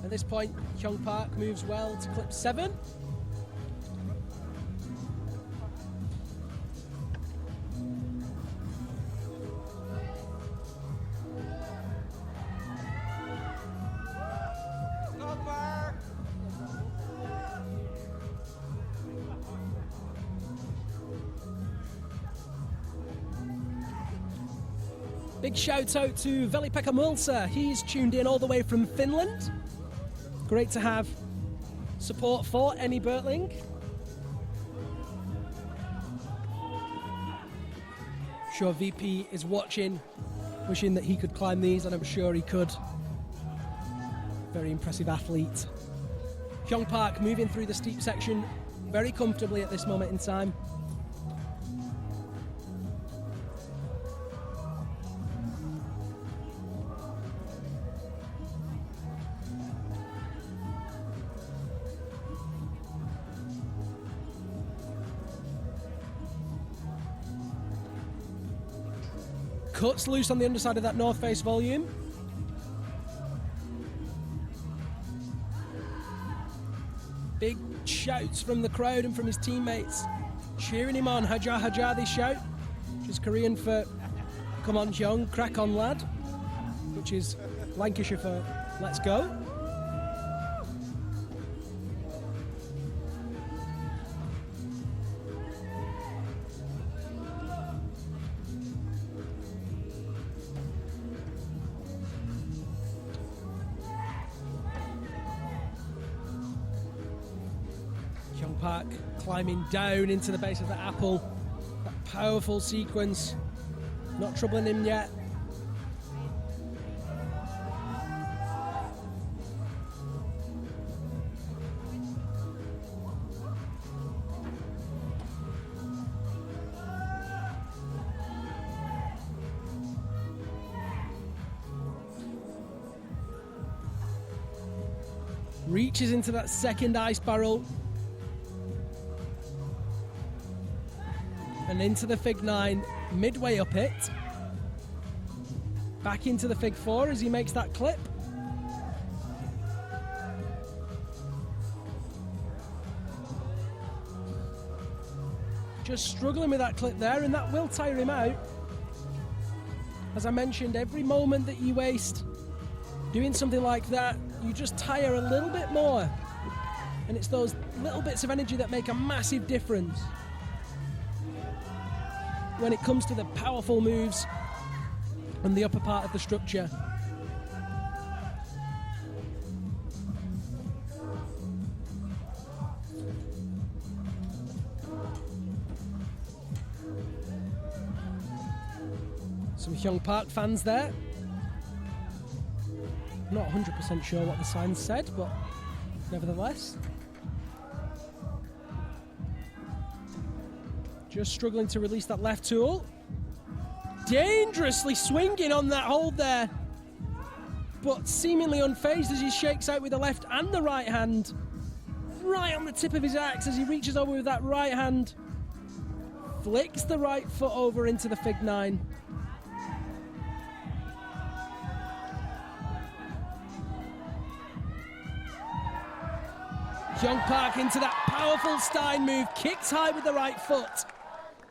At this point, Hyung Park moves well to clip 7. Big shout out to Veli-Pekka Mulsa. He's tuned in all the way from Finland. Great to have support for Anie Bertling. Sure VP is watching, wishing that he could climb these, and I'm sure he could. Very impressive athlete. Hyung Park moving through the steep section very comfortably at this moment in time. Cuts loose on the underside of that north face volume. Big shouts from the crowd and from his teammates cheering him on. Haja Haja, they shout, which is Korean for come on Hyung, crack on lad, which is Lancashire for let's go. Park climbing down into the base of the apple. That powerful sequence, not troubling him yet. Reaches into that second ice barrel. And into the Fig 9, midway up it. Back into the Fig 4 as he makes that clip. Just struggling with that clip there, and that will tire him out. As I mentioned, every moment that you waste doing something like that, you just tire a little bit more. And it's those little bits of energy that make a massive difference when it comes to the powerful moves on the upper part of the structure. Some Hyung Park fans there. Not 100% sure what the sign said, but nevertheless. Just struggling to release that left tool. Dangerously swinging on that hold there, but seemingly unfazed as he shakes out with the left and the right hand. Right on the tip of his axe as he reaches over with that right hand. Flicks the right foot over into the Fig 9. Hyung Park into that powerful Stein move, kicks high with the right foot.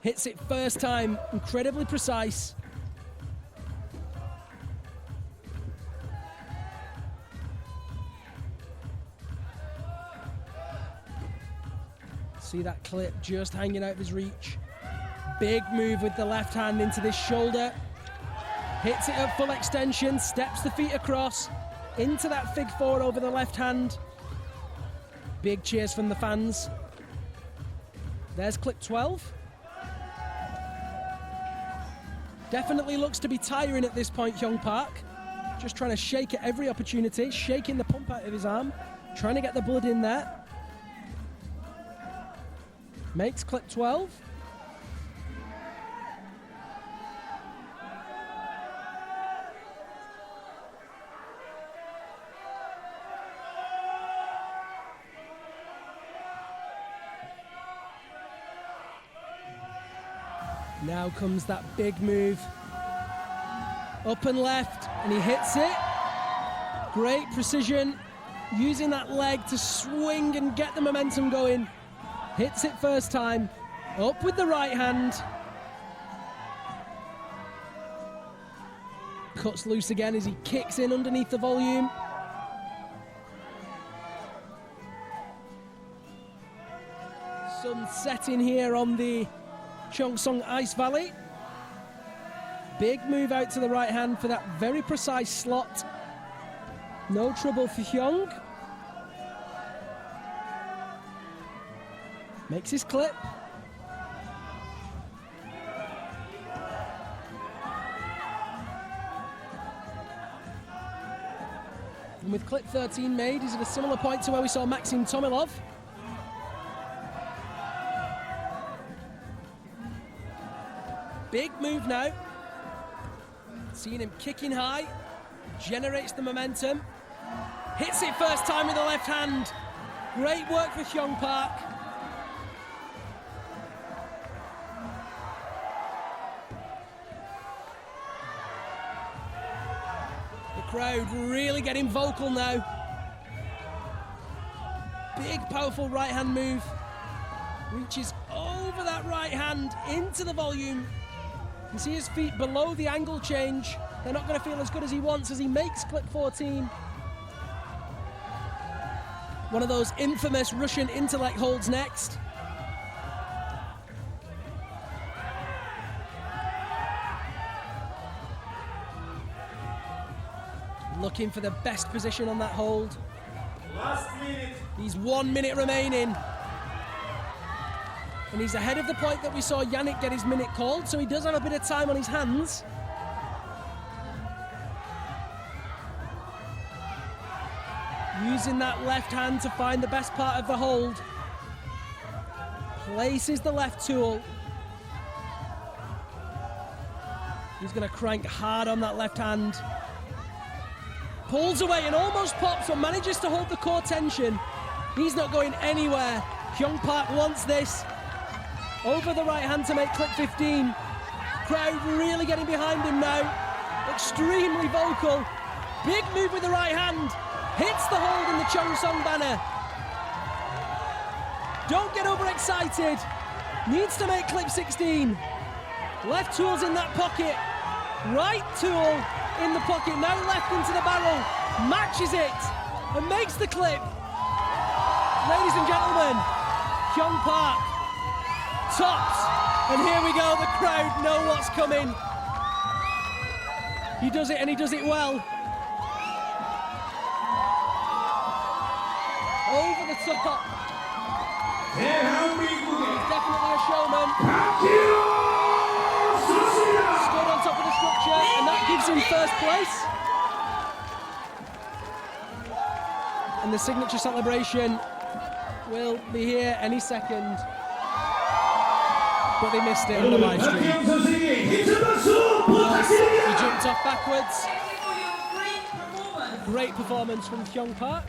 Hits it first time, incredibly precise. See that clip just hanging out of his reach. Big move with the left hand into this shoulder. Hits it at full extension, steps the feet across, into that Fig 4 over the left hand. Big cheers from the fans. There's clip 12. Definitely looks to be tiring at this point, Hyung Park. Just trying to shake at every opportunity, shaking the pump out of his arm, trying to get the blood in there. Makes clip 12. Now comes that big move. Up and left, and he hits it. Great precision. using that leg to swing and get the momentum going. Hits it first time, up with the right hand. Cuts loose again as he kicks in underneath the volume. Sun setting here on the Cheongsong Ice Valley. Big move out to the right hand for that very precise slot. No trouble for Hee-Yong. Makes his clip. And with clip 13 made, he's at a similar point to where we saw Maxim Tomilov. Big move now. Seeing him kicking high, generates the momentum. Hits it first time with the left hand. Great work for Hee-Yong Park. The crowd really getting vocal now. Big, powerful right hand move. Reaches over that right hand into the volume. You can see his feet below the angle change. They're not going to feel as good as he wants as he makes clip 14. One of those infamous Russian intellect holds next. Looking for the best position on that hold. Last minute. He's 1 minute remaining. And he's ahead of the point that we saw Yanik get his minute called, so he does have a bit of time on his hands. Using that left hand to find the best part of the hold. Places the left tool. He's going to crank hard on that left hand. Pulls away and almost pops, but manages to hold the core tension. He's not going anywhere. Hee-Yong Park wants this. Over the right hand to make clip 15. Crowd really getting behind him now. Extremely vocal. Big move with the right hand. Hits the hold in the Cheongsong banner. Don't get overexcited. Needs to make clip 16. Left tool's in that pocket. Right tool in the pocket. Now left into the barrel. Matches it and makes the clip. Ladies and gentlemen, Hee-Yong Park tops. And here we go. The crowd know what's coming. He does it and he does it well. Over the top. He's definitely a showman. Stood on top of the structure, and that gives him first place. And the signature celebration will be here any second. But they missed it on the live stream. He jumped off backwards. Great performance from Hee-Yong Park.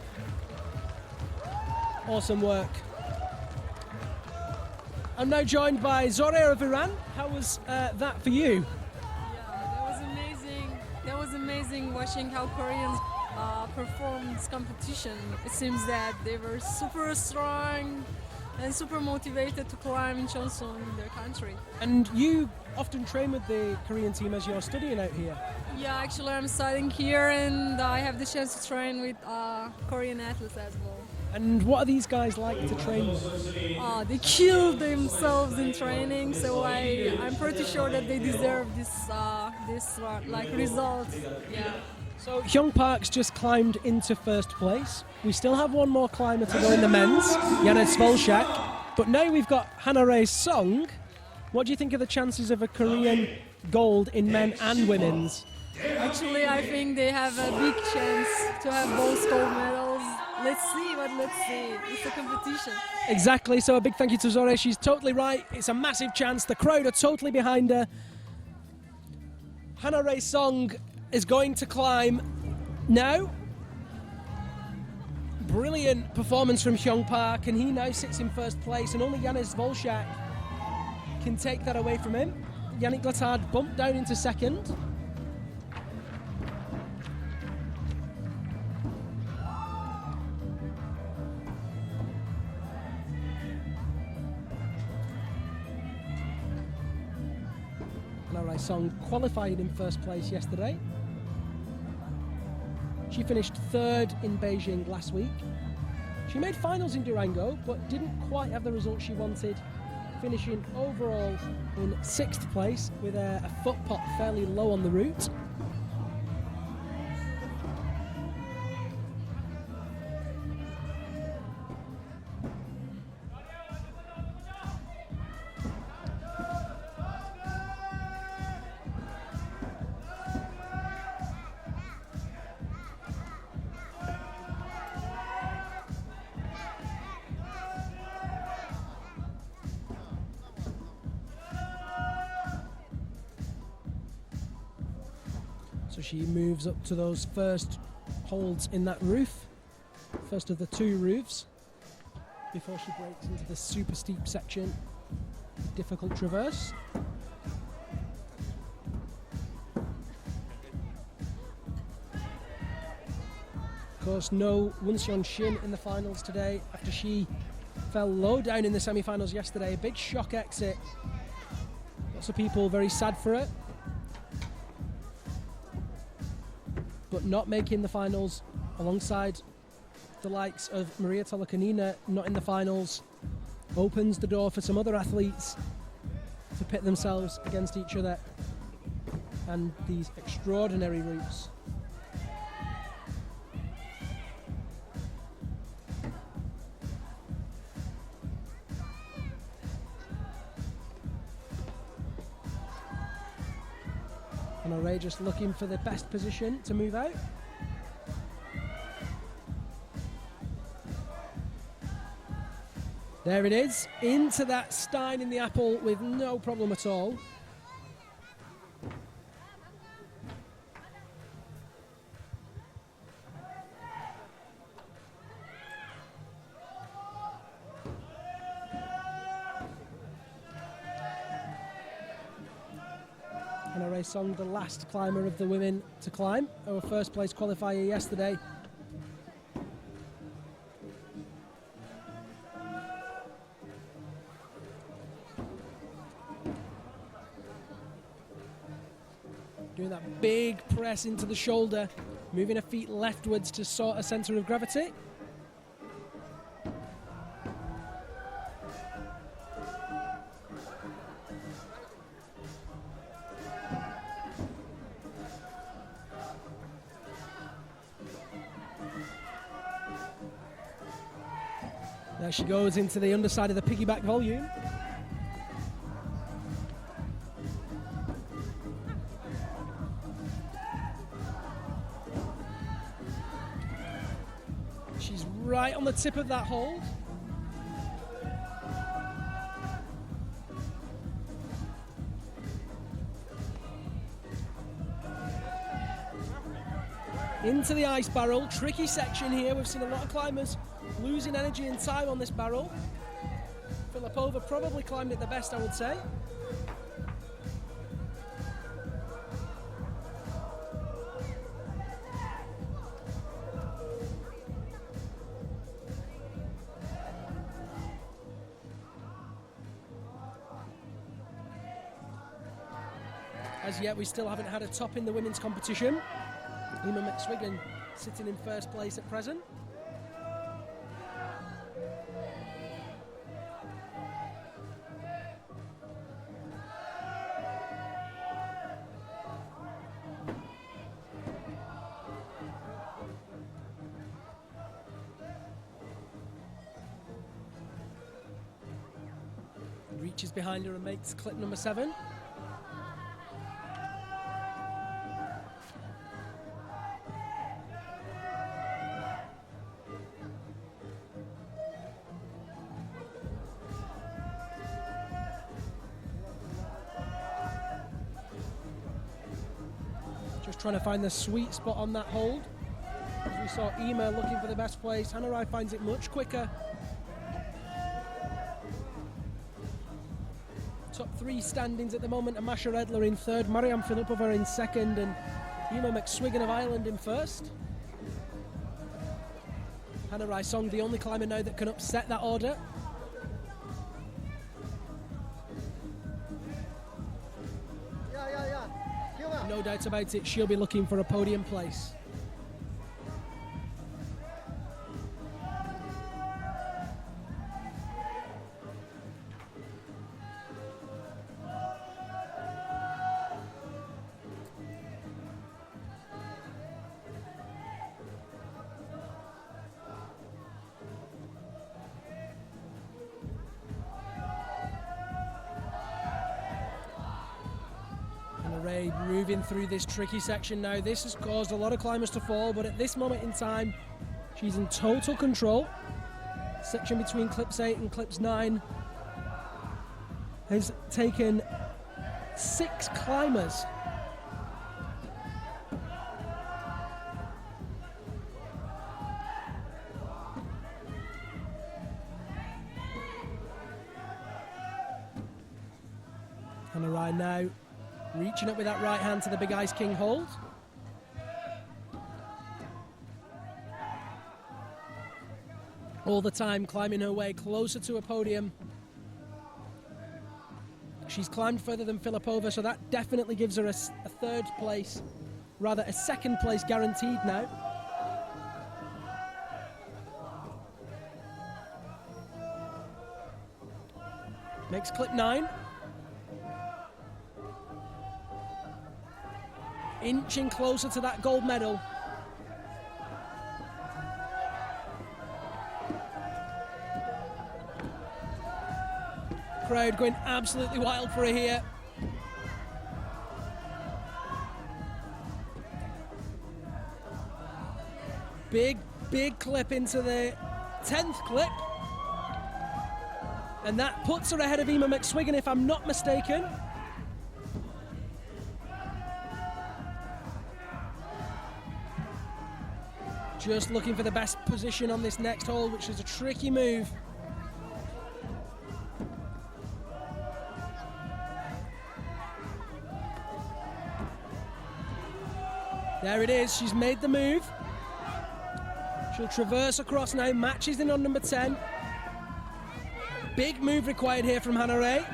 Awesome work. I'm now joined by Zorae of Iran. How was that for you? Yeah, that was amazing. That was amazing watching how Koreans perform this competition. It seems that they were super strong and super motivated to climb in Cheongsong in their country. And you often train with the Korean team as you're studying out here. Yeah, actually I'm studying here and I have the chance to train with Korean athletes as well. And what are these guys like to train with? They kill themselves in training, so I'm pretty sure that they deserve this result. Yeah. So Hee-Yong Park's just climbed into first place. We still have one more climber to go in the men's, Yanik Glatard. But now we've got Na-Rae Song. What do you think of the chances of a Korean gold in men and women's? Actually, I think they have a big chance to have both gold medals. Let's see. It's a competition. Exactly, so a big thank you to Zorae. She's totally right. It's a massive chance. The crowd are totally behind her. Na-Rae Song is going to climb now. Brilliant performance from Hee-Yong Park, and he now sits in first place, and only Yanik Glatard can take that away from him. Yanik Glatard bumped down into second. Na-Rae Song qualified in first place yesterday. She finished third in Beijing last week. She made finals in Durango, but didn't quite have the result she wanted, finishing overall in 6th place with a foot pot fairly low on the route. So she moves up to those first holds in that roof, first of the 2 roofs, before she breaks into the super steep section, difficult traverse. Of course, no Woon-Seon Shin in the finals today after she fell low down in the semi-finals yesterday. A big shock exit. Lots of people very sad for it. But not making the finals alongside the likes of Maria Tolokanina, not in the finals, opens the door for some other athletes to pit themselves against each other and these extraordinary routes. Na-Rae just looking for the best position to move out. There it is, into that stein in the apple with no problem at all. Na-Rae Song, the last climber of the women to climb, our first place qualifier yesterday. Doing that big press into the shoulder, moving her feet leftwards to sort a centre of gravity. There she goes into the underside of the piggyback volume. She's right on the tip of that hold. Into the ice barrel, tricky section here. We've seen a lot of climbers losing energy and time on this barrel. Filippova probably climbed it the best, I would say. As yet, we still haven't had a top in the women's competition. Eimear McSwiggan sitting in first place at present. Reaches behind her and makes clip number 7. Just trying to find the sweet spot on that hold. As we saw Eimear looking for the best place, Na-Rae finds it much quicker. Top 3 standings at the moment, and Masha Edler in third, Mariam Filippova in second, and Eimear McSwiggan of Ireland in first. Na-Rae Song, the only climber now that can upset that order. No doubt about it, she'll be looking for a podium place. Na-Rae moving through this tricky section now. This has caused a lot of climbers to fall, but at this moment in time, she's in total control. Section between clips 8 and clips 9 has taken 6 climbers. Na-Rae now reaching up with that right hand to the Big Ice King hold. All the time climbing her way closer to a podium. She's climbed further than Filippova, so that definitely gives her a third place, rather a second place guaranteed now. Makes clip 9. Inching closer to that gold medal. Crowd going absolutely wild for her here. Big clip into the 10th clip. And that puts her ahead of Eimear McSwiggan, if I'm not mistaken. Just looking for the best position on this next hole, which is a tricky move. There it is, she's made the move. She'll traverse across now, matches in on number 10. Big move required here from Na-Rae.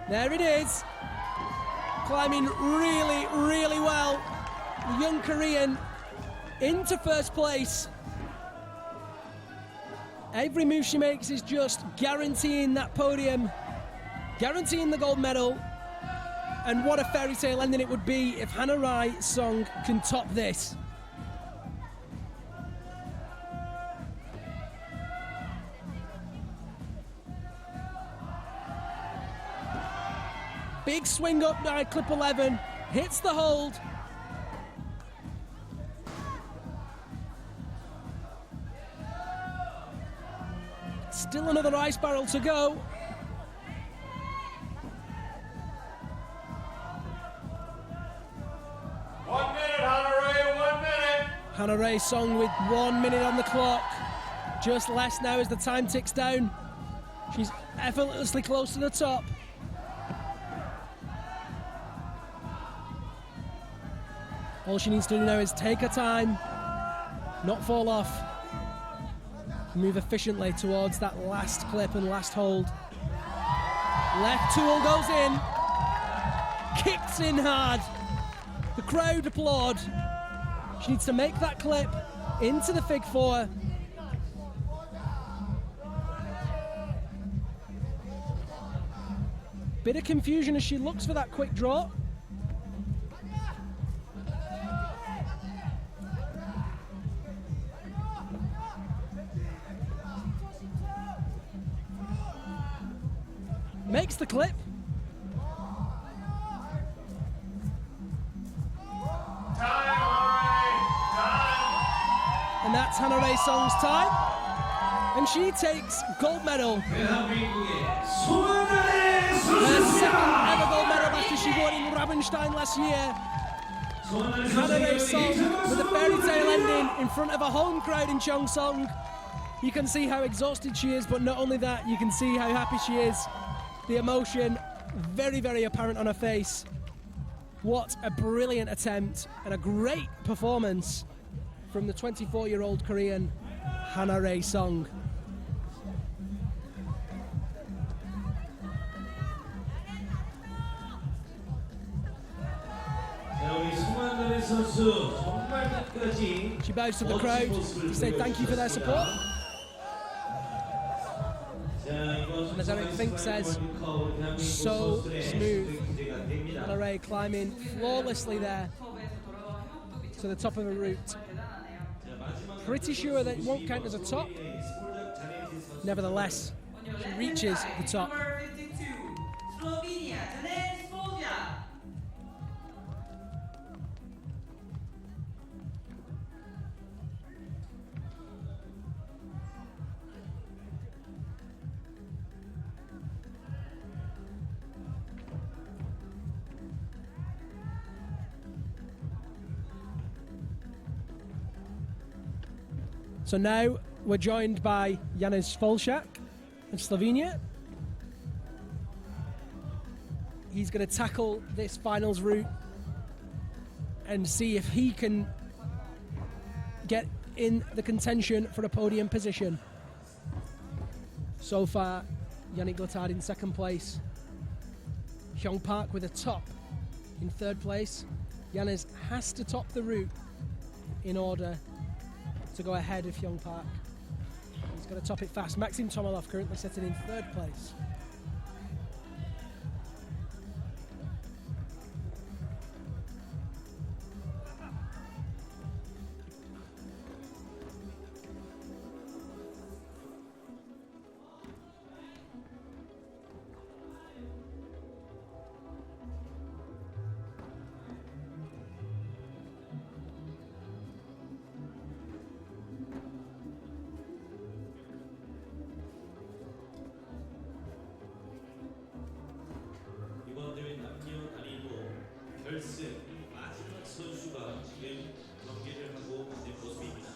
There it is. Climbing really, really well. The young Korean into first place. Every move she makes is just guaranteeing that podium, guaranteeing the gold medal. And what a fairy tale ending it would be if Na-Rae Song can top this. Big swing up now, clip 11, hits the hold. Still another ice barrel to go. Na-Rae Song with 1 minute on the clock. Just less now as the time ticks down. She's effortlessly close to the top. All she needs to do now is take her time, not fall off, move efficiently towards that last clip and last hold. Left tool goes in, kicks in hard. The crowd applaud. She needs to make that clip into the Fig 4. Bit of confusion as she looks for that quick draw. Makes the clip. And that's Na-Rae Song's time. And she takes gold medal. Her second ever gold medal after she won in Rabenstein last year. Na-Rae Song with a fairy tale ending in front of a home crowd in Cheongsong. You can see how exhausted she is, but not only that, you can see how happy she is. The emotion very, very apparent on her face. What a brilliant attempt and a great performance from the 24-year-old Korean Na-Rae Song. 선수 정말 끝까지 She bows to the crowd to say thank you for their support. And as Eric Fink says, so smooth. Na-Rae climbing flawlessly there to the top of a route. Pretty sure that it won't count as a top. Nevertheless, she reaches the top. Number 52, Slovenia, Janez Polja. So now we're joined by Janez Volšák of Slovenia. He's going to tackle this finals route and see if he can get in the contention for a podium position. So far, Yanik Glatard in second place. Hee-Yong Park with a top in third place. Janez has to top the route in order to go ahead of Hee-Yong Park. He's got to top it fast. Maxim Tomilov currently sitting in third place. 이번 대회 남녀 단위로 결승 마지막 선수가 지금 경기를 하고 있는 모습입니다.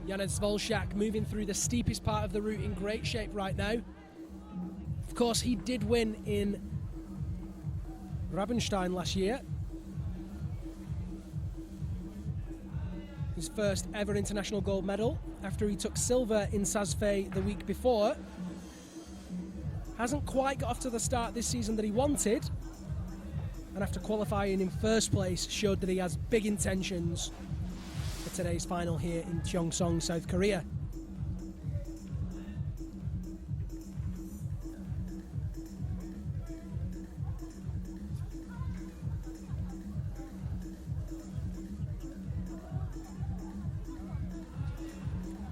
Janez Volšák moving through the steepest part of the route in great shape right now. Of course, he did win in Rabenstein last year. His first ever international gold medal after he took silver in Sazfe the week before. Hasn't quite got off to the start this season that he wanted. And after qualifying in first place, showed that he has big intentions for today's final here in Cheongsong, South Korea.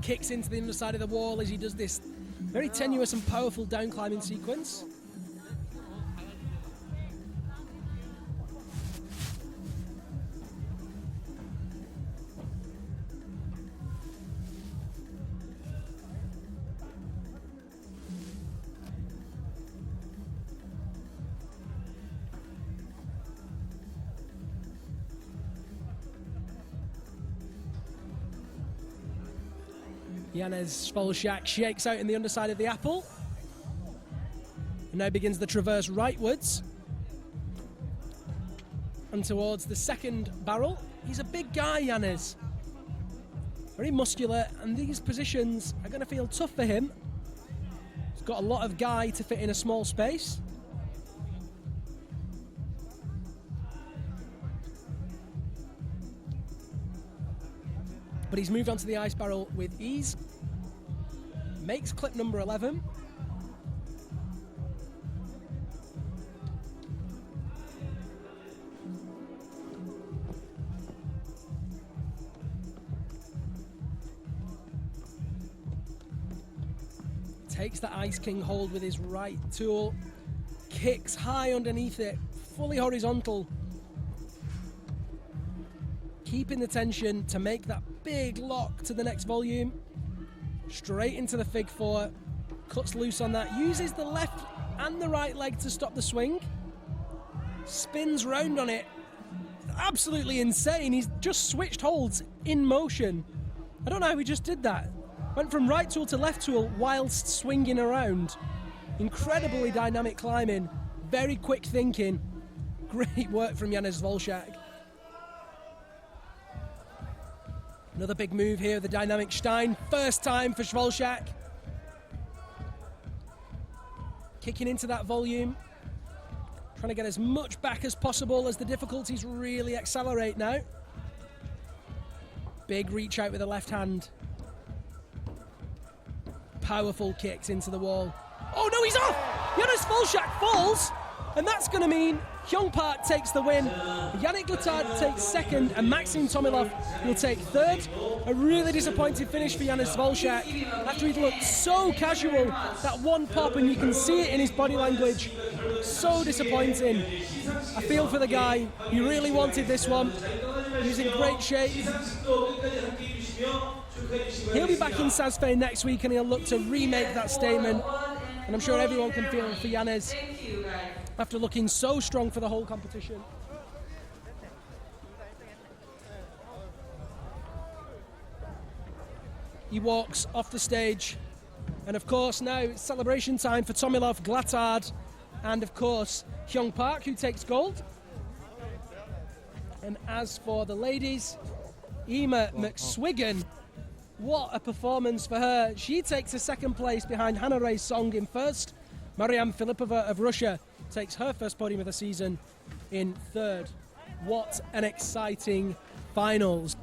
Kicks into the underside of the wall as he does this very tenuous and powerful down climbing sequence. Janez Volšák shakes out in the underside of the apple. And now begins the traverse rightwards and towards the second barrel. He's a big guy, Janez. Very muscular, and these positions are going to feel tough for him. He's got a lot of guy to fit in a small space. But he's moved onto the ice barrel with ease. Makes clip number 11. Takes the Ice King hold with his right tool. Kicks high underneath it, fully horizontal, keeping the tension to make that big lock to the next volume. Straight into the fig four, cuts loose on that, uses the left and the right leg to stop the swing, spins round on it. Absolutely insane. He's just switched holds in motion. I don't know how he just did that. Went from right tool to left tool whilst swinging around. Incredibly dynamic climbing, very quick thinking. Great work from Janusz Wolszak. Another big move here, the dynamic Stein. First time for Wolszak. Kicking into that volume. Trying to get as much back as possible as the difficulties really accelerate now. Big reach out with the left hand. Powerful kicks into the wall. Oh no, he's off! Janusz Wolszak falls, and that's going to mean Hee-Yong Park takes the win. Yanik Glatard takes second, and Maxim Tomilov will take third. A really disappointing finish for Janusz Wolszak after he'd looked so casual. That one pop, and you can see it in his body language. So disappointing. I feel for the guy. He really wanted this one. He's in great shape. He'll be back in Sazfay next week, and he'll look to remake that statement. And I'm sure everyone can feel for Janusz after looking so strong for the whole competition. He walks off the stage, and of course now it's celebration time for Tomilov, Glatard, and of course Hee-Yong Park, who takes gold. And as for the ladies, Eimear McSwiggan, what a performance for her. She takes a second place behind Na-Rae Song in first. Mariam Filippova of Russia takes her first podium of the season in third. What an exciting finals.